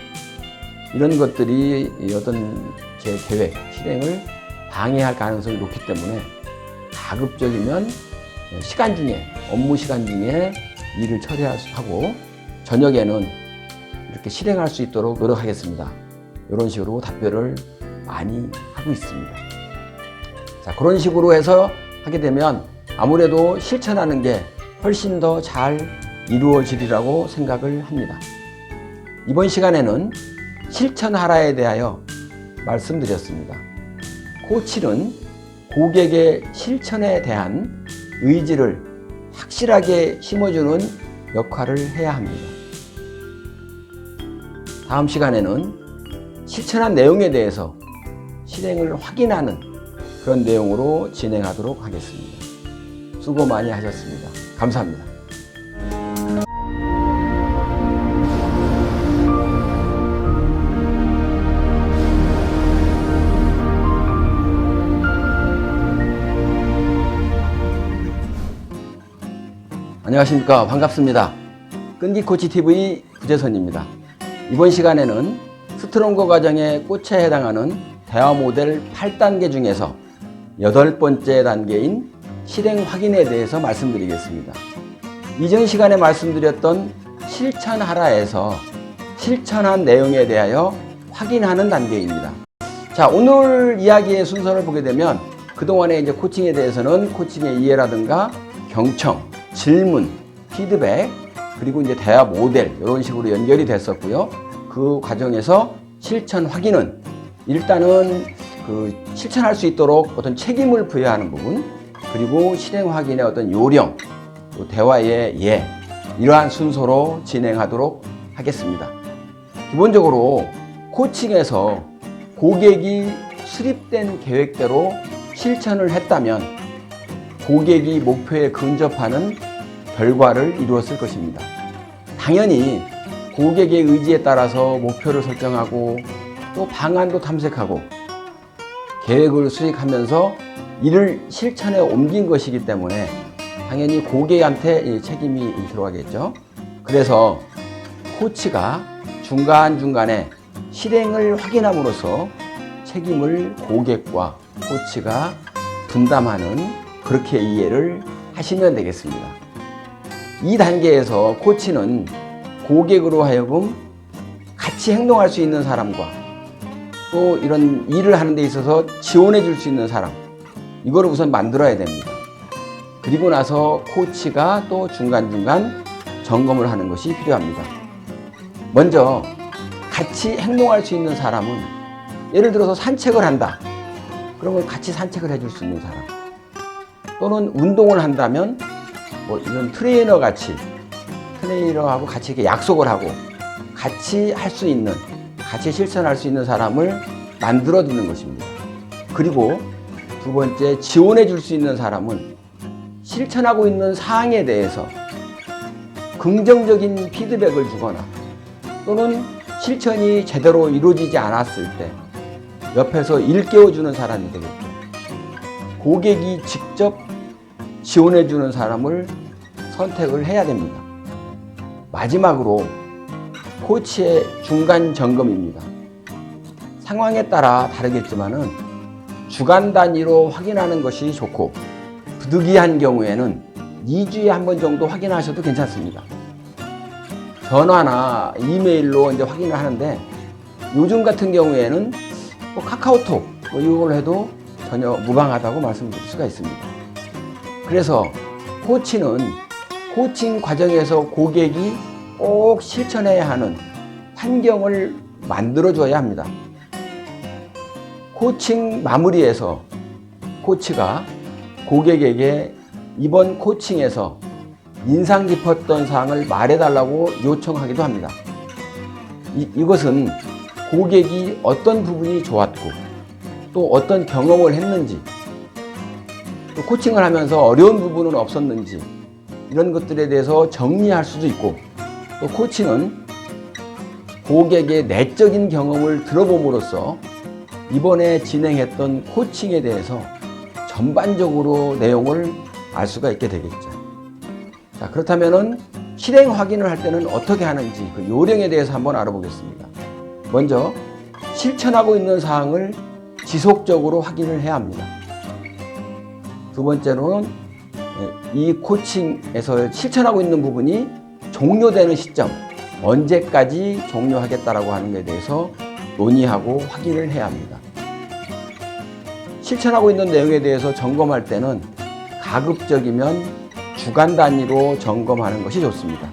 이런 것들이 어떤 제 계획 실행을 방해할 가능성이 높기 때문에 가급적이면 시간 중에, 업무 시간 중에 일을 처리하고 저녁에는 이렇게 실행할 수 있도록 노력하겠습니다. 이런 식으로 답변을 많이 하고 있습니다. 자, 그런 식으로 해서 하게 되면 아무래도 실천하는 게 훨씬 더 잘 이루어지리라고 생각을 합니다. 이번 시간에는 실천하라에 대하여 말씀드렸습니다. 코치는 고객의 실천에 대한 의지를 확실하게 심어주는 역할을 해야 합니다. 다음 시간에는 실천한 내용에 대해서 실행을 확인하는 그런 내용으로 진행하도록 하겠습니다. 수고 많이 하셨습니다. 감사합니다. 안녕하십니까. 반갑습니다. 끈기코치TV 구재선입니다. 이번 시간에는 스트롱거 과정의 꽃에 해당하는 대화 모델 8단계 중에서 8번째 단계인 실행 확인에 대해서 말씀드리겠습니다. 이전 시간에 말씀드렸던 실천하라에서 실천한 내용에 대하여 확인하는 단계입니다. 자, 오늘 이야기의 순서를 보게 되면 그동안에 이제 코칭에 대해서는 코칭의 이해라든가 경청, 질문, 피드백, 그리고 이제 대화 모델, 이런 식으로 연결이 됐었고요. 그 과정에서 실천 확인은 일단은 실천할 수 있도록 어떤 책임을 부여하는 부분, 그리고 실행 확인의 어떤 요령, 또 대화의 예, 이러한 순서로 진행하도록 하겠습니다. 기본적으로 코칭에서 고객이 수립된 계획대로 실천을 했다면 고객이 목표에 근접하는 결과를 이루었을 것입니다. 당연히 고객의 의지에 따라서 목표를 설정하고 또 방안도 탐색하고 계획을 수립하면서 이를 실천에 옮긴 것이기 때문에 당연히 고객한테 책임이 들어가겠죠. 그래서 코치가 중간중간에 실행을 확인함으로써 책임을 고객과 코치가 분담하는, 그렇게 이해를 하시면 되겠습니다. 이 단계에서 코치는 고객으로 하여금 같이 행동할 수 있는 사람과 또 이런 일을 하는 데 있어서 지원해 줄 수 있는 사람, 이거를 우선 만들어야 됩니다. 그리고 나서 코치가 또 중간중간 점검을 하는 것이 필요합니다. 먼저 같이 행동할 수 있는 사람은, 예를 들어서 산책을 한다. 그러면 같이 산책을 해줄 수 있는 사람, 또는 운동을 한다면 뭐 이런 트레이너하고 같이 이렇게 약속을 하고 같이 할 수 있는, 같이 실천할 수 있는 사람을 만들어 두는 것입니다. 그리고 두 번째, 지원해 줄 수 있는 사람은 실천하고 있는 사항에 대해서 긍정적인 피드백을 주거나 또는 실천이 제대로 이루어지지 않았을 때 옆에서 일깨워주는 사람이 되겠죠. 고객이 직접 지원해주는 사람을 선택을 해야 됩니다. 마지막으로 코치의 중간 점검입니다. 상황에 따라 다르겠지만은 주간 단위로 확인하는 것이 좋고, 부득이한 경우에는 2주에 한 번 정도 확인하셔도 괜찮습니다. 전화나 이메일로 이제 확인을 하는데, 요즘 같은 경우에는 뭐 카카오톡 이걸 해도 전혀 무방하다고 말씀드릴 수가 있습니다. 그래서 코치는 코칭 과정에서 고객이 꼭 실천해야 하는 환경을 만들어줘야 합니다. 코칭 마무리에서 코치가 고객에게 이번 코칭에서 인상 깊었던 사항을 말해달라고 요청하기도 합니다. 이것은 고객이 어떤 부분이 좋았고 또 어떤 경험을 했는지, 또 코칭을 하면서 어려운 부분은 없었는지, 이런 것들에 대해서 정리할 수도 있고, 또 코치는 고객의 내적인 경험을 들어봄으로써 이번에 진행했던 코칭에 대해서 전반적으로 내용을 알 수가 있게 되겠죠. 자, 그렇다면은 실행 확인을 할 때는 어떻게 하는지 그 요령에 대해서 한번 알아보겠습니다. 먼저 실천하고 있는 사항을 지속적으로 확인을 해야 합니다. 두 번째로는 이 코칭에서 실천하고 있는 부분이 종료되는 시점, 언제까지 종료하겠다라고 하는 것에 대해서 논의하고 확인을 해야 합니다. 실천하고 있는 내용에 대해서 점검할 때는 가급적이면 주간 단위로 점검하는 것이 좋습니다.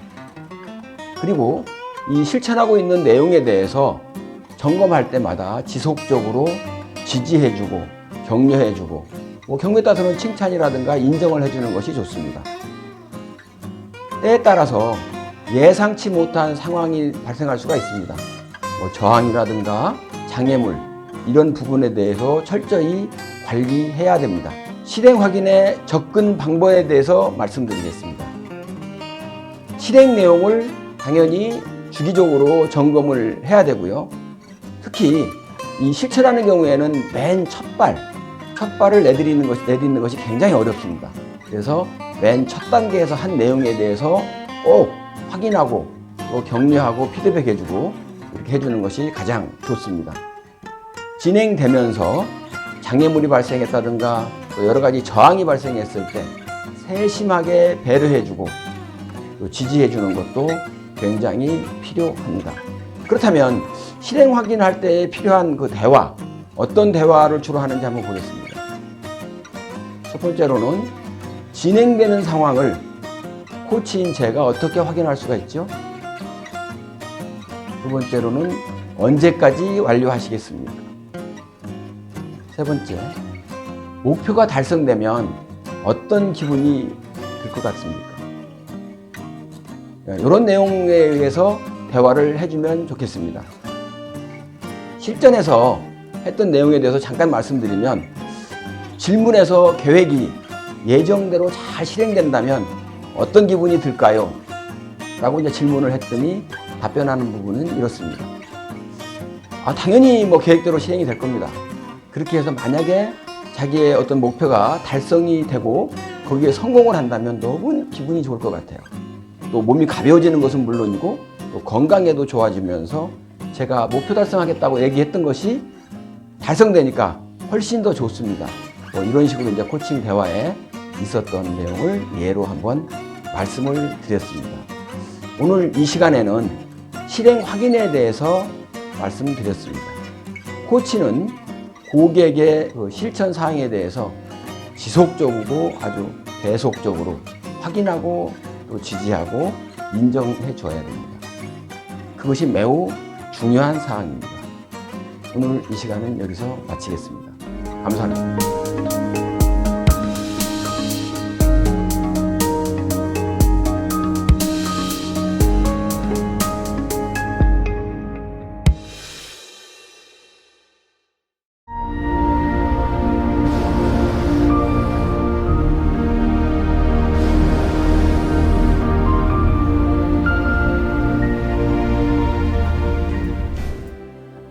그리고 이 실천하고 있는 내용에 대해서 점검할 때마다 지속적으로 지지해주고 격려해주고, 뭐 경우에 따라서는 칭찬이라든가 인정을 해주는 것이 좋습니다. 때에 따라서 예상치 못한 상황이 발생할 수가 있습니다. 뭐 저항이라든가 장애물, 이런 부분에 대해서 철저히 관리해야 됩니다. 실행 확인의 접근 방법에 대해서 말씀드리겠습니다. 실행 내용을 당연히 주기적으로 점검을 해야 되고요. 특히 이 실천하는 경우에는 맨 첫발을 내딛는 것이 굉장히 어렵습니다. 그래서 맨 첫 단계에서 한 내용에 대해서 꼭 확인하고 또 격려하고 피드백해주고 이렇게 해주는 것이 가장 좋습니다. 진행되면서 장애물이 발생했다든가 또 여러 가지 저항이 발생했을 때 세심하게 배려해주고 또 지지해주는 것도 굉장히 필요합니다. 그렇다면 실행 확인할 때 필요한 그 대화, 어떤 대화를 주로 하는지 한번 보겠습니다. 첫 번째로는 진행되는 상황을 코치인 제가 어떻게 확인할 수가 있죠? 두 번째로는 언제까지 완료하시겠습니까? 세 번째, 목표가 달성되면 어떤 기분이 들 것 같습니까? 이런 내용에 의해서 대화를 해주면 좋겠습니다. 실전에서 했던 내용에 대해서 잠깐 말씀드리면, 질문에서 계획이 예정대로 잘 실행된다면 어떤 기분이 들까요? 라고 이제 질문을 했더니 답변하는 부분은 이렇습니다. 당연히 뭐 계획대로 실행이 될 겁니다. 그렇게 해서 만약에 자기의 어떤 목표가 달성이 되고 거기에 성공을 한다면 너무 기분이 좋을 것 같아요. 또 몸이 가벼워지는 것은 물론이고 또 건강에도 좋아지면서 제가 목표 달성하겠다고 얘기했던 것이 달성되니까 훨씬 더 좋습니다. 뭐 이런 식으로 이제 코칭 대화에 있었던 내용을 예로 한번 말씀을 드렸습니다. 오늘 이 시간에는 실행 확인에 대해서 말씀드렸습니다. 코치는 고객의 그 실천 사항에 대해서 지속적이고 아주 계속적으로 확인하고 또 지지하고 인정해 줘야 됩니다. 그것이 매우 중요한 사항입니다. 오늘 이 시간은 여기서 마치겠습니다. 감사합니다.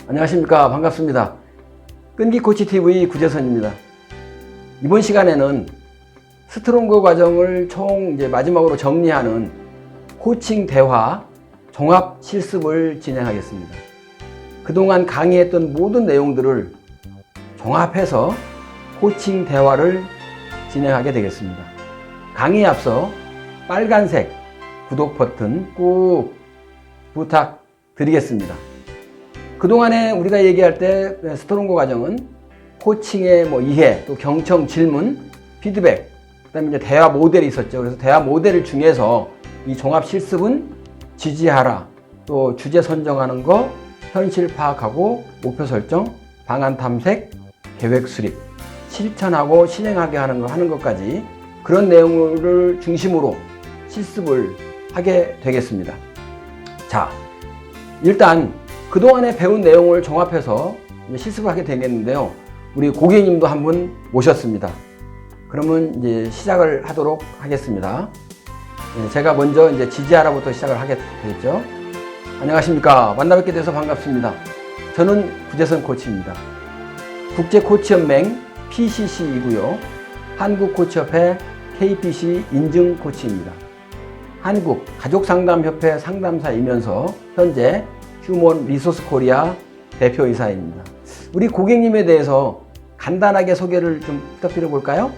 안녕하십니까. 반갑습니다. 끈기 코치TV 구재선입니다. 이번 시간에는 스트롱그 과정을 총 이제 마지막으로 정리하는 코칭 대화 종합 실습을 진행하겠습니다. 그동안 강의했던 모든 내용들을 종합해서 코칭 대화를 진행하게 되겠습니다. 강의에 앞서 빨간색 구독 버튼 꾹 부탁드리겠습니다. 그동안에 우리가 얘기할 때 스트롱그 과정은 코칭의 뭐 이해, 또 경청, 질문, 피드백, 그다음에 이제 대화 모델이 있었죠. 그래서 대화 모델 중에서 이 종합 실습은 지지하라, 또 주제 선정하는 거, 현실 파악하고 목표 설정, 방안 탐색, 계획 수립, 실천하고 실행하게 하는 것까지 그런 내용을 중심으로 실습을 하게 되겠습니다. 자, 일단 그동안에 배운 내용을 종합해서 이제 실습을 하게 되겠는데요. 우리 고객님도 한 분 모셨습니다. 그러면 이제 시작을 하도록 하겠습니다. 제가 먼저 이제 지지하라부터 시작을 하게 되겠죠. 안녕하십니까. 만나뵙게 돼서 반갑습니다. 저는 구재선 코치입니다. 국제코치연맹 PCC이고요. 한국코치협회 KPC 인증 코치입니다. 한국가족상담협회 상담사이면서 현재 휴먼 리소스 코리아 대표이사입니다. 우리 고객님에 대해서 간단하게 소개를 좀 부탁드려 볼까요?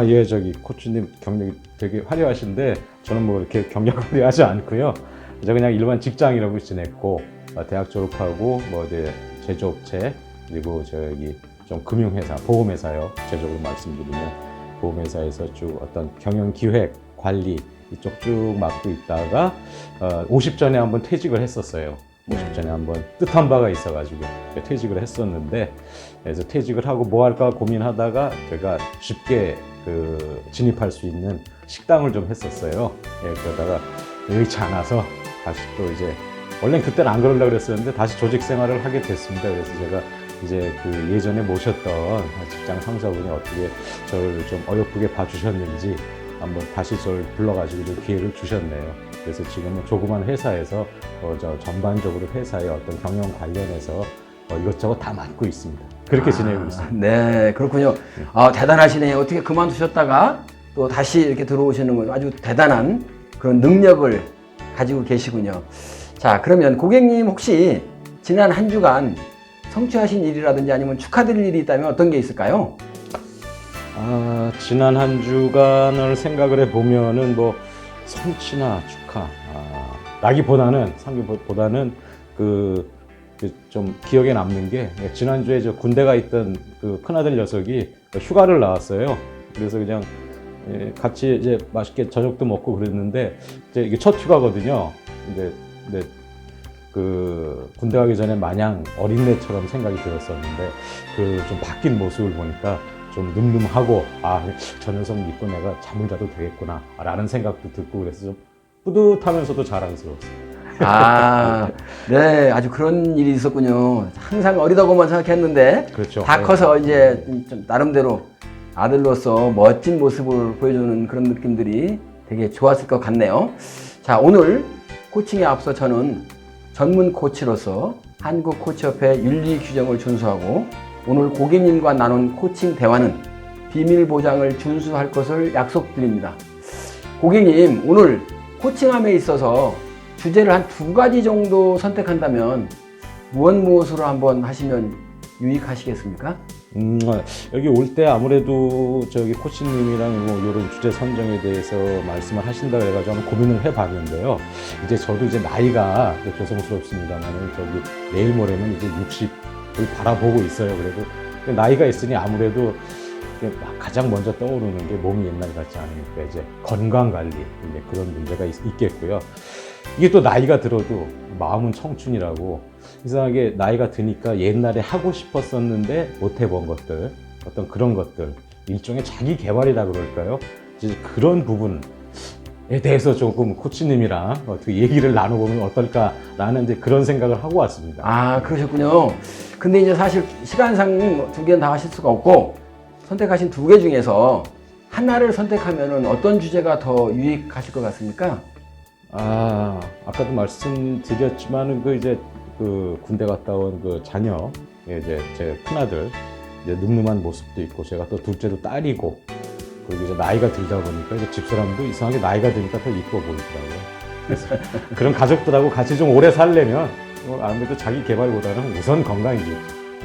예, 코치님 경력이 되게 화려하신데 저는 뭐 이렇게 경력 화려하지 않고요. 저 그냥 일반 직장이라고 지냈고 대학 졸업하고 뭐 이제 제조업체 그리고 좀 금융회사, 보험회사요. 구체적으로 말씀드리면 보험회사에서 쭉 어떤 경영 기획, 관리 이쪽 쭉 맡고 있다가 50전에 한번 퇴직을 했었어요. 50전에 한번 뜻한 바가 있어가지고 퇴직을 했었는데, 그래서 퇴직을 하고 뭐 할까 고민하다가 제가 쉽게 진입할 수 있는 식당을 좀 했었어요. 그러다가 여의치 않아서 다시 또 이제 원래는 그때는 안 그러려고 그랬었는데 다시 조직 생활을 하게 됐습니다. 그래서 제가 이제 예전에 모셨던 직장 상사분이 어떻게 저를 좀 어여쁘게 봐주셨는지 한번 다시 저를 불러가지고 좀 기회를 주셨네요. 그래서 지금은 조그만 회사에서 전반적으로 회사의 어떤 경영 관련해서 이것저것 다 맡고 있습니다. 그렇게 지내고 있습니다. 네, 그렇군요. 대단하시네요. 어떻게 그만두셨다가 또 다시 이렇게 들어오시는 건 아주 대단한 그런 능력을 가지고 계시군요. 자, 그러면 고객님 혹시 지난 한 주간 성취하신 일이라든지 아니면 축하드릴 일이 있다면 어떤 게 있을까요? 지난 한 주간을 생각을 해보면은 뭐 성취나 축하, 라기보다는 좀 기억에 남는 게 지난주에 저 군대 가 있던 그 큰아들 녀석이 휴가를 나왔어요. 그래서 그냥 같이 이제 맛있게 저녁도 먹고 그랬는데 이제 이게 첫 휴가거든요. 근데 군대 가기 전에 마냥 어린애처럼 생각이 들었었는데 좀 바뀐 모습을 보니까 좀 늠름하고 저 녀석 믿고 내가 잠을 자도 되겠구나 라는 생각도 듣고 그래서 좀 뿌듯하면서도 자랑스러웠어요. 네, 아주 그런 일이 있었군요. 항상 어리다고만 생각했는데 그렇죠. 다 커서 이제 좀 나름대로 아들로서 멋진 모습을 보여주는 그런 느낌들이 되게 좋았을 것 같네요. 자, 오늘 코칭에 앞서 저는 전문 코치로서 한국코치협회 윤리 규정을 준수하고 오늘 고객님과 나눈 코칭 대화는 비밀 보장을 준수할 것을 약속드립니다. 고객님, 오늘 코칭함에 있어서 주제를 한 2가지 정도 선택한다면 무엇으로 한번 하시면 유익하시겠습니까? 여기 올 때 아무래도 저기 코치님이랑 뭐 이런 주제 선정에 대해서 말씀을 하신다 그래가지고 한번 고민을 해봤는데요. 이제 저도 이제 나이가 죄송스럽습니다만은 저기 내일 모레면 이제 60을 바라보고 있어요. 그래도 나이가 있으니 아무래도 가장 먼저 떠오르는 게 몸이 옛날 같지 않으니까 이제 건강 관리 이제 그런 문제가 있겠고요. 이게 또 나이가 들어도 마음은 청춘이라고 이상하게 나이가 드니까 옛날에 하고 싶었었는데 못 해본 것들 어떤 그런 것들 일종의 자기 개발이라 그럴까요? 이제 그런 부분에 대해서 조금 코치님이랑 어떻게 얘기를 나눠보면 어떨까라는 이제 그런 생각을 하고 왔습니다. 아, 그러셨군요. 근데 이제 사실 시간상 두 개는 다 하실 수가 없고 선택하신 두 개 중에서 하나를 선택하면은 어떤 주제가 더 유익하실 것 같습니까? 아까도 말씀드렸지만은 그 군대 갔다 온 그 자녀, 이제 제 큰아들, 이제 늠름한 모습도 있고, 제가 또 둘째도 딸이고, 그리고 이제 나이가 들다 보니까 이제 집사람도 이상하게 나이가 드니까 더 이뻐 보이더라고요. 그래서 그런 가족들하고 같이 좀 오래 살려면 아무래도 자기 개발보다는 우선 건강이지.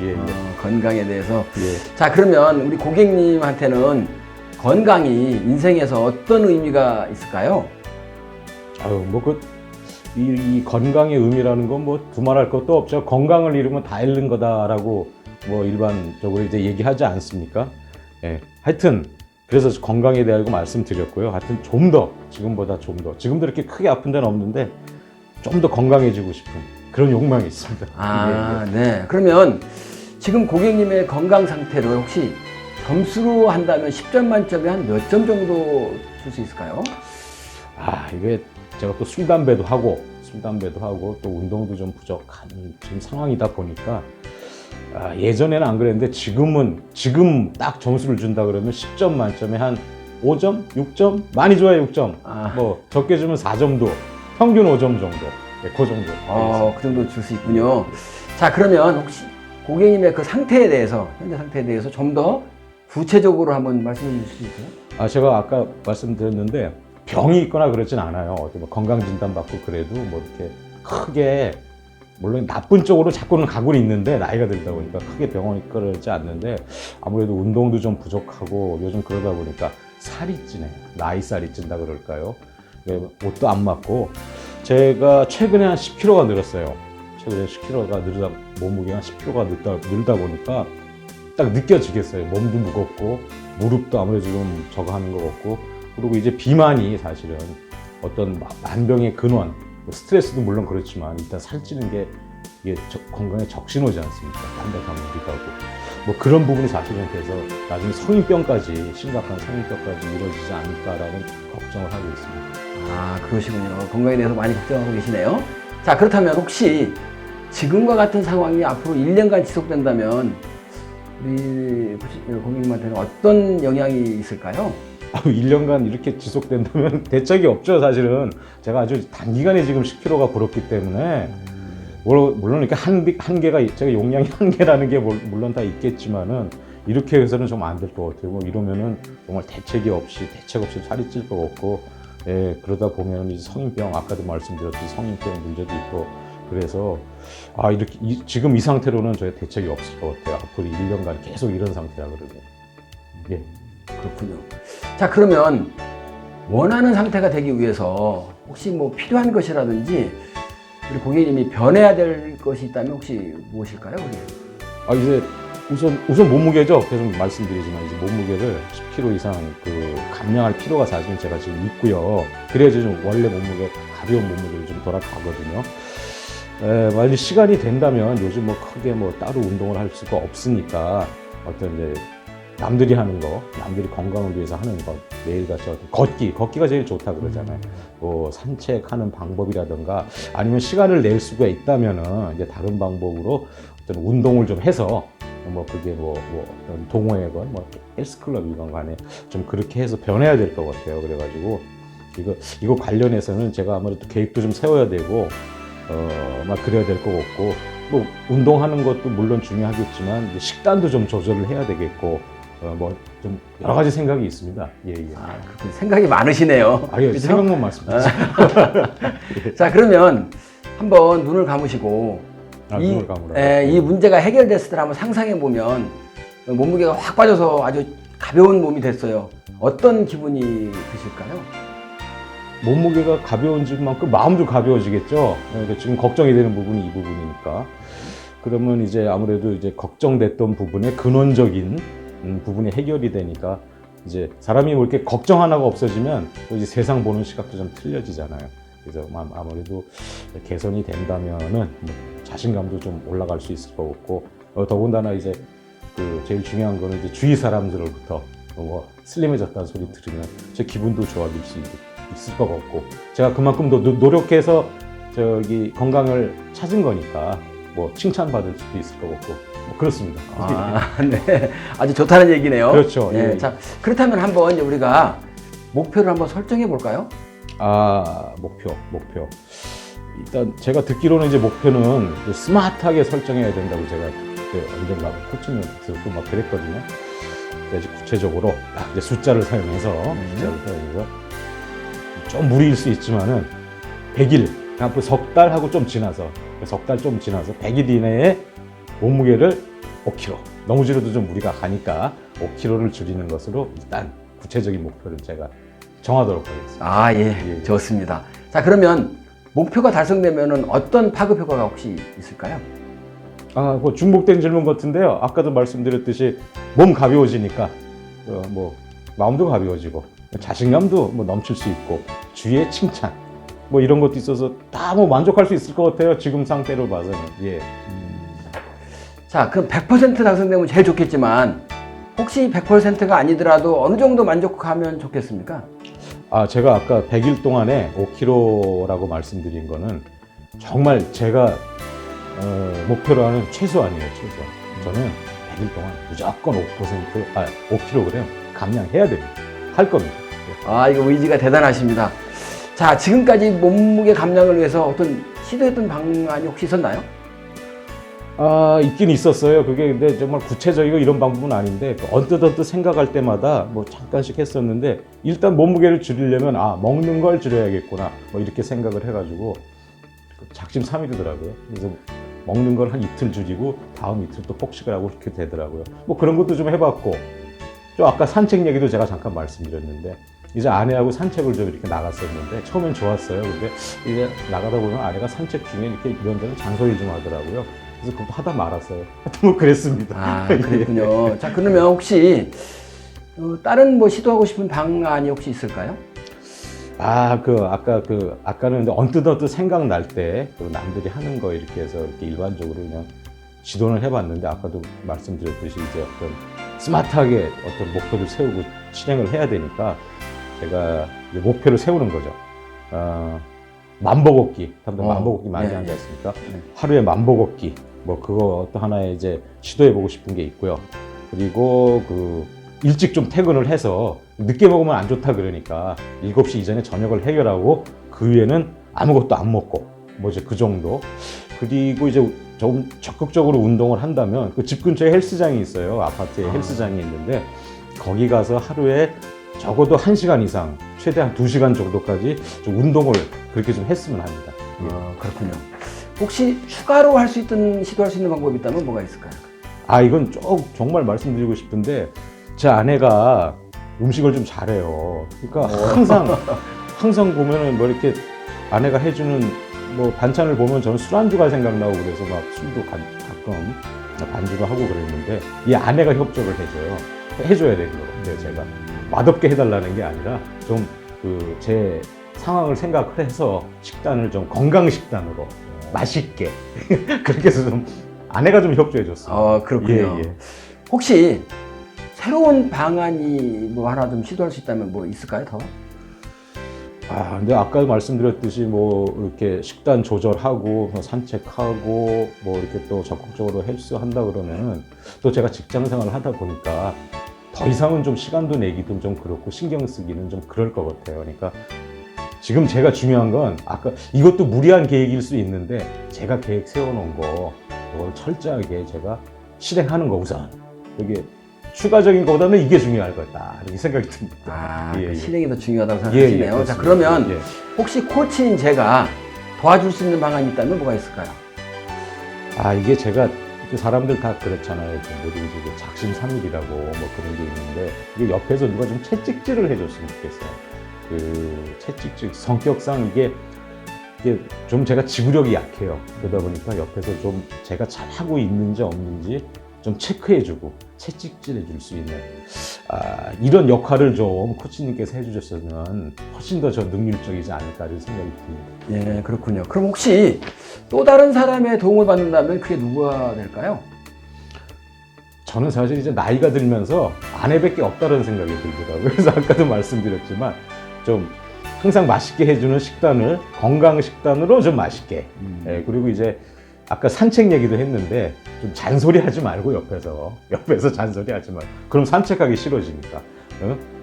예. 건강에 대해서. 예. 자, 그러면 우리 고객님한테는 건강이 인생에서 어떤 의미가 있을까요? 이 건강의 의미라는 건 뭐 두말할 것도 없죠. 건강을 잃으면 다 잃는 거다라고 뭐 일반적으로 이제 얘기하지 않습니까? 예. 하여튼 그래서 건강에 대하여 말씀드렸고요. 하여튼 좀 더 지금보다 좀 더 지금도 이렇게 크게 아픈 데는 없는데 좀 더 건강해지고 싶은 그런 욕망이 있습니다. 네. 그러면 지금 고객님의 건강 상태를 혹시 점수로 한다면 10점 만점에 한 몇 점 정도 줄 수 있을까요? 이게 제가 또 술, 담배도 하고 또 운동도 좀 부족한 지금 상황이다 보니까 예전에는 안 그랬는데 지금 딱 점수를 준다 그러면 10점 만점에 한 5점? 6점? 많이 좋아야 6점. 뭐 적게 주면 4점도 평균 5점 정도. 네, 그 정도. 그 정도 줄 수 있군요. 자, 그러면 혹시 고객님의 그 상태에 대해서, 현재 상태에 대해서 좀 더 구체적으로 한번 말씀해 주실 수 있어요? 제가 아까 말씀드렸는데 병이 있거나 그러진 않아요. 뭐 건강 진단 받고 그래도 뭐 이렇게 크게 물론 나쁜 쪽으로 자꾸는 가고는 있는데 나이가 들다 보니까 크게 병원이 끌지 않는데 아무래도 운동도 좀 부족하고 요즘 그러다 보니까 살이 찌네요. 나이살이 찐다 그럴까요? 옷도 안 맞고 제가 최근에 한 10kg가 늘었어요. 최근에 10kg가 늘다 몸무게가 10kg가 늘다 보니까 딱 느껴지겠어요. 몸도 무겁고 무릎도 아무래도 좀 저거 하는 것 같고 그리고 이제 비만이 사실은 어떤 만병의 근원 스트레스도 물론 그렇지만 일단 살찌는 게 이게 건강에 적신호지 않습니까? 담백하면 우리가 하고 뭐 그런 부분이 사실은 그래서 나중에 성인병까지 심각한 성인병까지 이루어지지 않을까라는 걱정을 하고 있습니다. 그러시군요. 건강에 대해서 많이 걱정하고 계시네요. 자, 그렇다면 혹시 지금과 같은 상황이 앞으로 1년간 지속된다면 우리 고객님한테는 어떤 영향이 있을까요? 1년간 이렇게 지속된다면 대책이 없죠. 사실은 제가 아주 단기간에 지금 10kg가 불었기 때문에 물론 이렇게 한계가 제가 용량이 한계라는 게 물론 다 있겠지만은 이렇게 해서는 좀 안 될 것 같아요. 뭐 이러면은 정말 대책 없이 살이 찔 것 같고 그러다 보면 이제 성인병 아까도 말씀드렸듯이 성인병 문제도 있고 그래서 이렇게 지금 이 상태로는 저희 대책이 없을 것 같아요. 앞으로 1년간 계속 이런 상태라 그러면. 예. 그렇군요. 자, 그러면 원하는 상태가 되기 위해서 혹시 뭐 필요한 것이라든지 우리 고객님이 변해야 될 것이 있다면 혹시 무엇일까요? 이제 우선 몸무게죠. 계속 말씀드리지만 이제 몸무게를 10kg 이상 감량할 필요가 사실은 제가 지금 있고요. 그래야지 좀 원래 가벼운 몸무게를 좀 돌아가거든요. 만약 시간이 된다면 요즘 뭐 크게 뭐 따로 운동을 할 수가 없으니까 어떤 이제 남들이 하는 거, 남들이 건강을 위해서 하는 것, 매일같이 걷기가 제일 좋다 그러잖아요. 뭐 산책하는 방법이라든가 아니면 시간을 낼 수가 있다면은 이제 다른 방법으로 어떤 운동을 좀 해서 뭐 그게 뭐 어떤 동호회건 뭐 헬스클럽이건 간에 좀 그렇게 해서 변해야 될 것 같아요. 그래가지고 이거 관련해서는 제가 아무래도 계획도 좀 세워야 되고 막 그래야 될 것 같고 뭐 운동하는 것도 물론 중요하겠지만 식단도 좀 조절을 해야 되겠고 뭐 좀 여러 가지 생각이 있습니다. 예. 그렇군요. 생각이 많으시네요. 그렇죠? 생각만 말씀드리죠. 자, 그러면 한번 눈을 감으시고 눈을 감으라고. 이 문제가 해결됐을 때 한번 상상해 보면 몸무게가 확 빠져서 아주 가벼운 몸이 됐어요. 어떤 기분이 드실까요? 몸무게가 가벼워진 만큼 마음도 가벼워지겠죠. 그러니까 지금 걱정이 되는 부분이 이 부분이니까. 그러면 이제 아무래도 이제 걱정됐던 부분의 근원적인 부분이 해결이 되니까 이제 사람이 뭐 이렇게 걱정 하나가 없어지면 또 이제 세상 보는 시각도 좀 틀려지잖아요. 그래서 아무래도 개선이 된다면은 뭐 자신감도 좀 올라갈 수 있을 것 같고, 더군다나 이제 그 제일 중요한 거는 이제 주위 사람들로부터 뭐 슬림해졌다는 소리 들으면 제 기분도 좋아질 수 있을 것 같고, 제가 그만큼 더 노력해서 저기 건강을 찾은 거니까 뭐 칭찬받을 수도 있을 것 같고, 뭐 그렇습니다. 네. 아주 좋다는 얘기네요. 그렇죠. 네. 예. 자, 그렇다면 한번 이제 우리가 목표를 한번 설정해 볼까요? 목표. 일단 제가 듣기로는 이제 목표는 이제 스마트하게 설정해야 된다고 제가 그때 언젠가 코칭에서 또 막 그랬거든요. 그래서 구체적으로 딱 이제 숫자를 사용해서 좀 무리일 수 있지만은 100일, 앞으로 석 달하고 좀 지나서 100일 이내에 몸무게를 5kg, 너무 줄여도 좀 무리가 가니까 5kg를 줄이는 것으로 일단 구체적인 목표를 제가 정하도록 하겠습니다. 예. 좋습니다. 자, 그러면 목표가 달성되면은 어떤 파급 효과가 혹시 있을까요? 뭐 중복된 질문 같은데요. 아까도 말씀드렸듯이 몸 가벼워지니까 뭐 마음도 가벼워지고 자신감도 뭐 넘칠 수 있고 주위의 칭찬 뭐 이런 것도 있어서 다 뭐 만족할 수 있을 것 같아요. 지금 상태로 봐서는. 예. 자, 그럼 100% 달성되면 제일 좋겠지만 혹시 100%가 아니더라도 어느 정도 만족하면 좋겠습니까? 제가 아까 100일 동안에 5kg라고 말씀드린 거는 정말 제가 목표로 하는 최소한이에요, 최소한. 저는 100일 동안 무조건 5kg 감량해야 됩니다. 할 겁니다. 이거 의지가 대단하십니다. 자, 지금까지 몸무게 감량을 위해서 어떤 시도했던 방안이 혹시 있었나요? 있긴 있었어요. 그게 근데 정말 구체적이고 이런 방법은 아닌데 언뜻 생각할 때마다 뭐 잠깐씩 했었는데 일단 몸무게를 줄이려면 먹는 걸 줄여야겠구나 뭐 이렇게 생각을 해가지고 작심삼일이더라고요. 그래서 먹는 걸 한 이틀 줄이고 다음 이틀 또 폭식을 하고 이렇게 되더라고요. 뭐 그런 것도 좀 해봤고, 또 아까 산책 얘기도 제가 잠깐 말씀드렸는데 이제 아내하고 산책을 좀 이렇게 나갔었는데 처음엔 좋았어요. 근데 이제 나가다 보면 아내가 산책 중에 이렇게 이런저런 잔소리 좀 하더라고요. 그래서 그것도 하다 말았어요. 뭐 그랬습니다. 그랬군요. 자, 그러면 혹시 다른 뭐 시도하고 싶은 방안이 혹시 있을까요? 아까는 언뜻 생각날 때 남들이 하는 거 이렇게 해서 이렇게 일반적으로 그냥 지도를 해봤는데, 아까도 말씀드렸듯이 이제 어떤 스마트하게 어떤 목표를 세우고 실행을 해야 되니까 제가 이제 목표를 세우는 거죠. 만보 걷기, 다들 만보 걷기 많이 하지 않습니까? 하루에 만보 걷기, 뭐 그거 또 하나의 이제 시도해보고 싶은 게 있고요. 그리고 일찍 좀 퇴근을 해서 늦게 먹으면 안 좋다 그러니까 7시 이전에 저녁을 해결하고 그 위에는 아무것도 안 먹고 뭐 이제 그 정도. 그리고 이제 좀 적극적으로 운동을 한다면 그 집 근처에 헬스장이 있어요. 아파트에 헬스장이 있는데 거기 가서 하루에 적어도 1시간 이상, 최대한 2시간 정도까지 좀 운동을 그렇게 좀 했으면 합니다. 그렇군요. 혹시 추가로 시도할 수 있는 방법이 있다면 뭐가 있을까요? 이건 정말 말씀드리고 싶은데 제 아내가 음식을 좀 잘해요. 그러니까 항상 보면은 뭐 이렇게 아내가 해주는 뭐 반찬을 보면 저는 술안주가 생각나고 그래서 막 술도 가끔 반주도 하고 그랬는데 이 아내가 협조를 해줘야 되는 거거든요. 제가 맛없게 해달라는 게 아니라 좀 제 상황을 생각을 해서 식단을 좀 건강 식단으로 맛있게 그렇게 해서 좀 아내가 좀 협조해 줬어요. 그렇군요. 예. 혹시 새로운 방안이 뭐 하나 좀 시도할 수 있다면 뭐 있을까요, 더? 근데 아까 말씀드렸듯이 뭐 이렇게 식단 조절하고 산책하고 뭐 이렇게 또 적극적으로 헬스 한다 그러면은 또 제가 직장 생활을 하다 보니까 더 이상은 좀 시간도 내기도 좀 그렇고 신경 쓰기는 좀 그럴 것 같아요. 그러니까 지금 제가 중요한 건 아까 이것도 무리한 계획일 수 있는데 제가 계획 세워놓은 거 이걸 철저하게 제가 실행하는 거 우선 이게 추가적인 것보다는 이게 중요할 거다 이렇게 생각이 듭니다. 실행이 더 중요하다고 생각하시네요. 자, 그러면 혹시 코치인 제가 도와줄 수 있는 방안이 있다면 뭐가 있을까요? 이게 제가 그 사람들 다 그렇잖아요. 모두 이제 작심삼일이라고 뭐 그런 게 있는데 이게 옆에서 누가 좀 채찍질을 해줬으면 좋겠어요. 그 채찍질 성격상 이게 좀 제가 지구력이 약해요. 그러다 보니까 옆에서 좀 제가 잘하고 있는지 없는지 좀 체크해주고 채찍질해줄 수 있는 이런 역할을 좀 코치님께서 해주셨으면 훨씬 더 저 능률적이지 않을까 이런 생각이 듭니다. 예, 그렇군요. 그럼 혹시 또 다른 사람의 도움을 받는다면 그게 누가 될까요? 저는 사실 이제 나이가 들면서 아내밖에 없다는 생각이 들더라고요. 그래서 아까도 말씀드렸지만 좀 항상 맛있게 해주는 식단을 건강 식단으로 좀 맛있게. 예, 그리고 이제 아까 산책 얘기도 했는데 좀 잔소리 하지 말고 옆에서 잔소리 하지 말고 그럼 산책하기 싫어지니까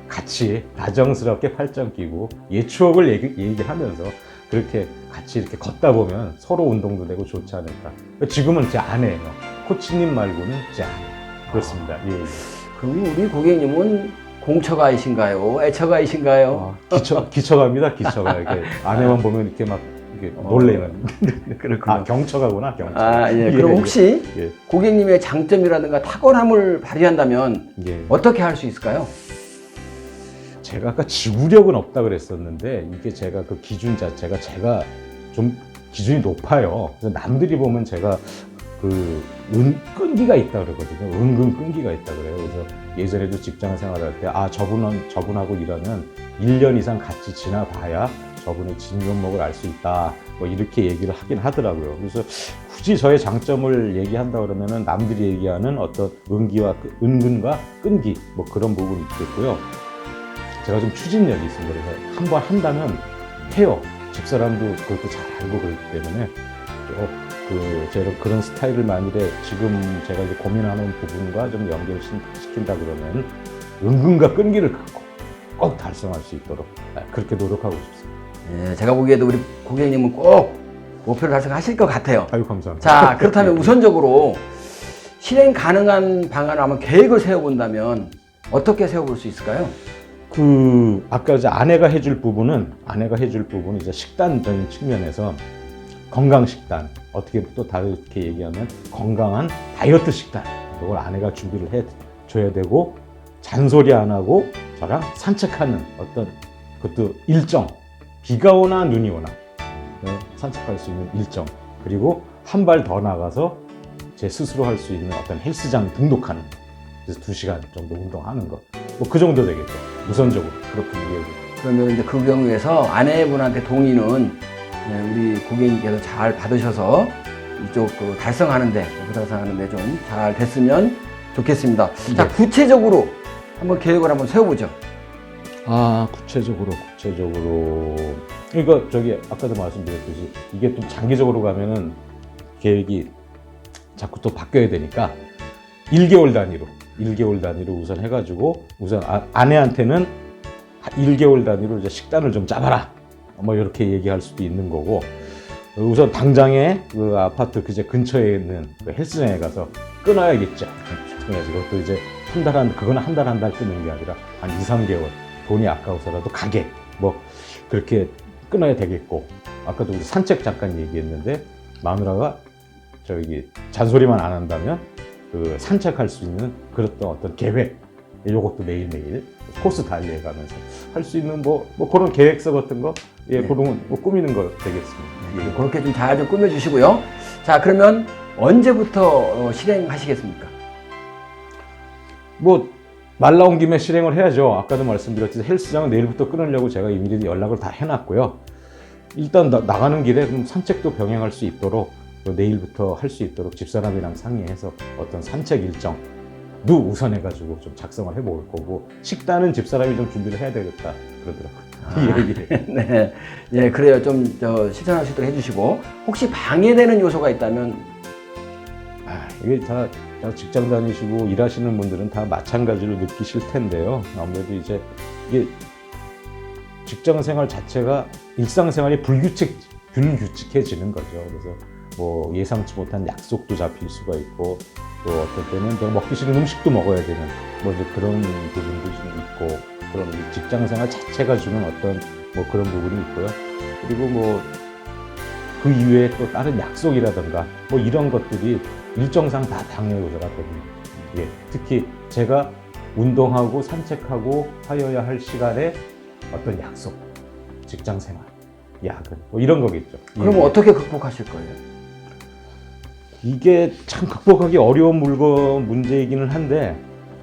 같이 다정스럽게 팔짱 끼고 옛 추억을 얘기하면서 그렇게 같이 이렇게 걷다 보면 서로 운동도 되고 좋지 않을까. 지금은 제 아내예요. 코치님 말고는 제 아내. 그렇습니다. 예. 그럼 우리 고객님은 공처가이신가요? 애처가이신가요? 기처갑니다. 기처가 이렇게 아내만 보면 이렇게 막 이렇게 놀래는. 그렇군요. 경처가구나. 경처. 예. 그럼 혹시 예. 고객님의 장점이라든가 탁월함을 발휘한다면 예. 어떻게 할 수 있을까요? 제가 아까 지구력은 없다 그랬었는데 이게 제가 그 기준 자체가 제가 좀 기준이 높아요. 그래서 남들이 보면 제가 끈기가 있다 그러거든요. 은근 끈기가 있다 그래요. 그래서 예전에도 직장 생활할 때 저분하고 일하면 1년 이상 같이 지나봐야 저분의 진면목을 알 수 있다. 뭐 이렇게 얘기를 하긴 하더라고요. 그래서 굳이 저의 장점을 얘기한다 그러면은 남들이 얘기하는 어떤 은근과 끈기 뭐 그런 부분이 있겠고요. 제가 좀 추진력이 있습니다. 그래서 한번 한다면 해요. 집사람도 그것도 잘 알고 그렇기 때문에 제가 그런 스타일을 만일에 지금 제가 이제 고민하는 부분과 좀 연결시킨다 그러면 은근과 끈기를 갖고 꼭 달성할 수 있도록 그렇게 노력하고 싶습니다. 예, 제가 보기에도 우리 고객님은 꼭 목표를 달성하실 것 같아요. 아유, 감사합니다. 자, 그렇다면 우선적으로 실행 가능한 방안을 한번 계획을 세워본다면 어떻게 세워볼 수 있을까요? 아까 이제 아내가 해줄 부분은 이제 식단적인 측면에서 건강 식단, 어떻게 또 다르게 얘기하면 건강한 다이어트 식단, 이걸 아내가 준비를 해 줘야 되고, 잔소리 안 하고 저랑 산책하는 어떤 그것도 일정, 비가 오나 눈이 오나 산책할 수 있는 일정, 그리고 한 발 더 나가서 제 스스로 할 수 있는 어떤 헬스장 등록하는 거, 그래서 2시간 정도 운동하는 거, 뭐 그 정도 되겠죠. 우선적으로 그렇게 얘기해요. 그러면 이제 그 경우에서 아내분한테 동의는 우리 고객님께서 잘 받으셔서 이쪽 달성하는데 좀 잘 됐으면 좋겠습니다. 네. 자, 구체적으로 한번 계획을 한번 세워보죠. 구체적으로. 이거 아까도 말씀드렸듯이 이게 좀 장기적으로 가면은 계획이 자꾸 또 바뀌어야 되니까 1개월 단위로 우선 해가지고 우선 아내한테는 1개월 단위로 이제 식단을 좀 짜봐라. 뭐 이렇게 얘기할 수도 있는 거고, 우선 당장에 그 아파트 근처에 있는 그 헬스장에 가서 끊어야겠죠. 그래서 그것도 이제 한 달 끊는 게 아니라 한 2, 3개월 돈이 아까워서라도 가게 뭐 그렇게 끊어야 되겠고, 아까도 우리 산책 잠깐 얘기했는데 마누라가 잔소리만 안 한다면 산책할 수 있는 그런 어떤 계획, 요것도 매일매일 코스 달리해 가면서 할 수 있는 뭐 그런 계획서 같은 거, 그런 뭐 꾸미는 거 되겠습니다. 그렇게 좀 잘 좀 꾸며주시고요. 자, 그러면 언제부터 실행하시겠습니까? 말 나온 김에 실행을 해야죠. 아까도 말씀드렸듯이 헬스장은 내일부터 끊으려고 제가 이미 연락을 다 해놨고요. 일단 나가는 길에 그럼 산책도 병행할 수 있도록 내일부터 할 수 있도록 집사람이랑 상의해서 어떤 산책 일정도 우선해가지고 좀 작성을 해볼 거고, 식단은 집사람이 좀 준비를 해야 되겠다 그러더라고요. 이 얘기를. 네. 예, 그래요. 좀 실천할 수 있도록 해주시고, 혹시 방해되는 요소가 있다면? 이게 다 직장 다니시고 일하시는 분들은 다 마찬가지로 느끼실 텐데요. 아무래도 이제 이게 직장 생활 자체가 일상생활이 불규칙해지는 거죠. 그래서 뭐 예상치 못한 약속도 잡힐 수가 있고, 또 어떨 때는 먹기 싫은 음식도 먹어야 되는 뭐 이제 그런 부분도 좀 있고, 그런 직장 생활 자체가 주는 어떤 뭐 그런 부분이 있고요. 그리고 그 이외에 또 다른 약속이라든가 뭐 이런 것들이 일정상 다 당뇨 요소가 됩니다. 예, 특히 제가 운동하고 산책하고 하여야 할 시간에 어떤 약속, 직장 생활, 야근 뭐 이런 거겠죠. 그럼 예. 어떻게 극복하실 거예요? 이게 참 극복하기 어려운 문제이기는 한데,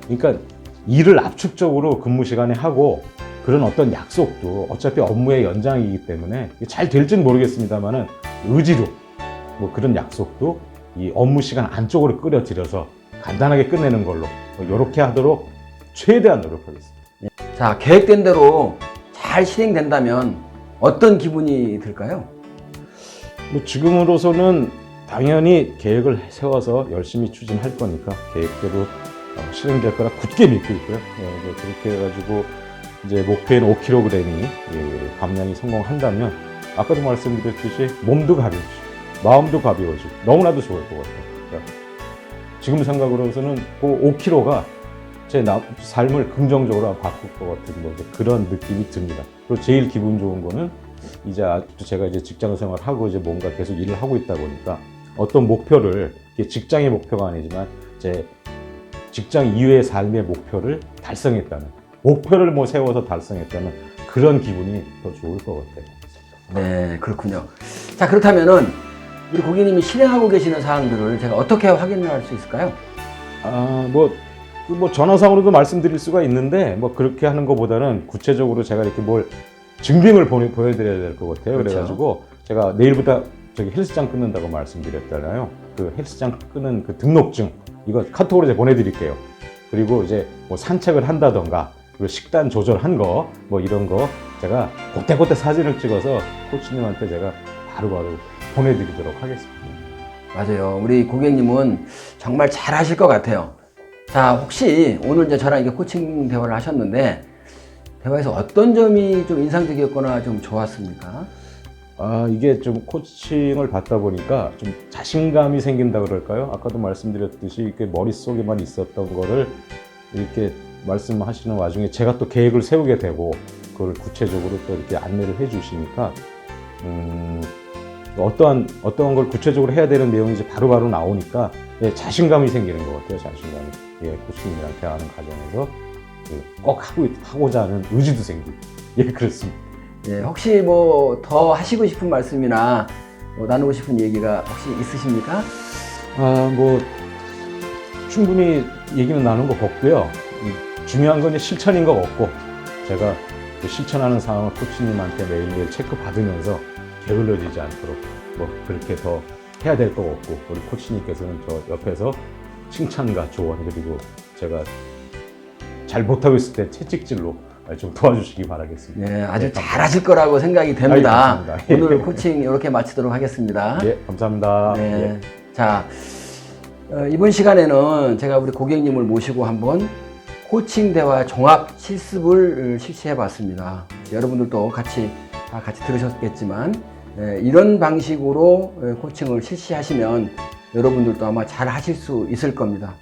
그러니까 일을 압축적으로 근무 시간에 하고 그런 어떤 약속도 어차피 업무의 연장이기 때문에 잘 될지는 모르겠습니다만은 의지로 뭐 그런 약속도 이 업무 시간 안쪽으로 끌어들여서 간단하게 끝내는 걸로 이렇게 하도록 최대한 노력하겠습니다. 자, 계획된 대로 잘 실행된다면 어떤 기분이 들까요? 뭐 지금으로서는 당연히 계획을 세워서 열심히 추진할 거니까 계획대로 실행될 거라 굳게 믿고 있고요. 그렇게 해가지고 이제 목표인 5kg이 감량이 성공한다면 아까도 말씀드렸듯이 몸도 가벼워지고 마음도 가벼워지고 너무나도 좋을 것 같아요. 그러니까 지금 생각으로서는 그 5kg가 제 삶을 긍정적으로 바꿀 것 같은 뭐 그런 느낌이 듭니다. 그리고 제일 기분 좋은 거는 이제 제가 이제 직장 생활하고 이제 뭔가 계속 일을 하고 있다 보니까 어떤 목표를 이게 직장의 목표가 아니지만 제 직장 이외의 삶의 목표를 달성했다는 목표를 뭐 세워서 달성했다는 그런 기분이 더 좋을 것 같아요. 네, 그렇군요. 자, 그렇다면은 우리 고객님이 실행하고 계시는 사항들을 제가 어떻게 확인을 할 수 있을까요? 뭐 전화상으로도 말씀드릴 수가 있는데 뭐 그렇게 하는 것보다는 구체적으로 제가 이렇게 뭘 증빙을 보여드려야 될 것 같아요. 그렇죠. 그래가지고 제가 내일부터 저기 헬스장 끊는다고 말씀드렸잖아요. 그 헬스장 끊는 그 등록증 이거 카톡으로 제가 보내드릴게요. 그리고 이제 뭐 산책을 한다던가 그리고 식단 조절한 거 뭐 이런 거 제가 그때 사진을 찍어서 코치님한테 제가 바로바로 보내드리도록 하겠습니다. 맞아요. 우리 고객님은 정말 잘 하실 것 같아요. 자, 혹시 오늘 이제 저랑 이게 코칭 대화를 하셨는데 대화에서 어떤 점이 좀 인상적이었거나 좀 좋았습니까? 이게 좀 코칭을 받다 보니까 좀 자신감이 생긴다 그럴까요? 아까도 말씀드렸듯이 이렇게 머릿속에만 있었던 거를 이렇게 말씀하시는 와중에 제가 또 계획을 세우게 되고 그걸 구체적으로 또 이렇게 안내를 해 주시니까 어떠한 걸 구체적으로 해야 되는 내용이 이제 바로바로 나오니까 자신감이 생기는 것 같아요. 자신감이. 코치님이랑 대화하는 과정에서 꼭 하고자 하는 의지도 생기고. 그렇습니다. 예, 혹시 뭐 더 하시고 싶은 말씀이나 뭐 나누고 싶은 얘기가 혹시 있으십니까? 뭐 충분히 얘기는 나눈 것 같고요. 중요한 건 이제 실천인 것 같고 제가 그 실천하는 상황을 코치님한테 매일매일 체크 받으면서 게을러지지 않도록 뭐 그렇게 더 해야 될 것 같고 우리 코치님께서는 저 옆에서 칭찬과 조언 그리고 제가 잘 못하고 있을 때 채찍질로 좀 도와주시기 바라겠습니다. 예, 아주 네, 잘하실 거라고 생각이 됩니다. 감사합니다. 오늘 코칭 이렇게 마치도록 하겠습니다. 예, 감사합니다. 네. 예. 자, 이번 시간에는 제가 우리 고객님을 모시고 한번 코칭 대화 종합 실습을 실시해 봤습니다. 여러분들도 같이 들으셨겠지만 이런 방식으로 코칭을 실시하시면 여러분들도 아마 잘 하실 수 있을 겁니다.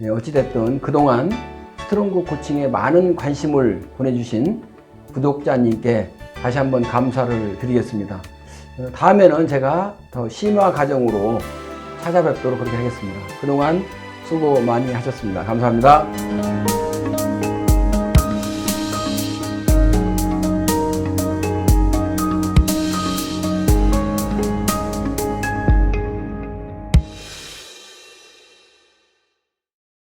어찌됐든 그동안 스트롱구 코칭에 많은 관심을 보내주신 구독자님께 다시 한번 감사를 드리겠습니다. 다음에는 제가 더 심화 과정으로 찾아뵙도록 그렇게 하겠습니다. 그동안 수고 많이 하셨습니다. 감사합니다.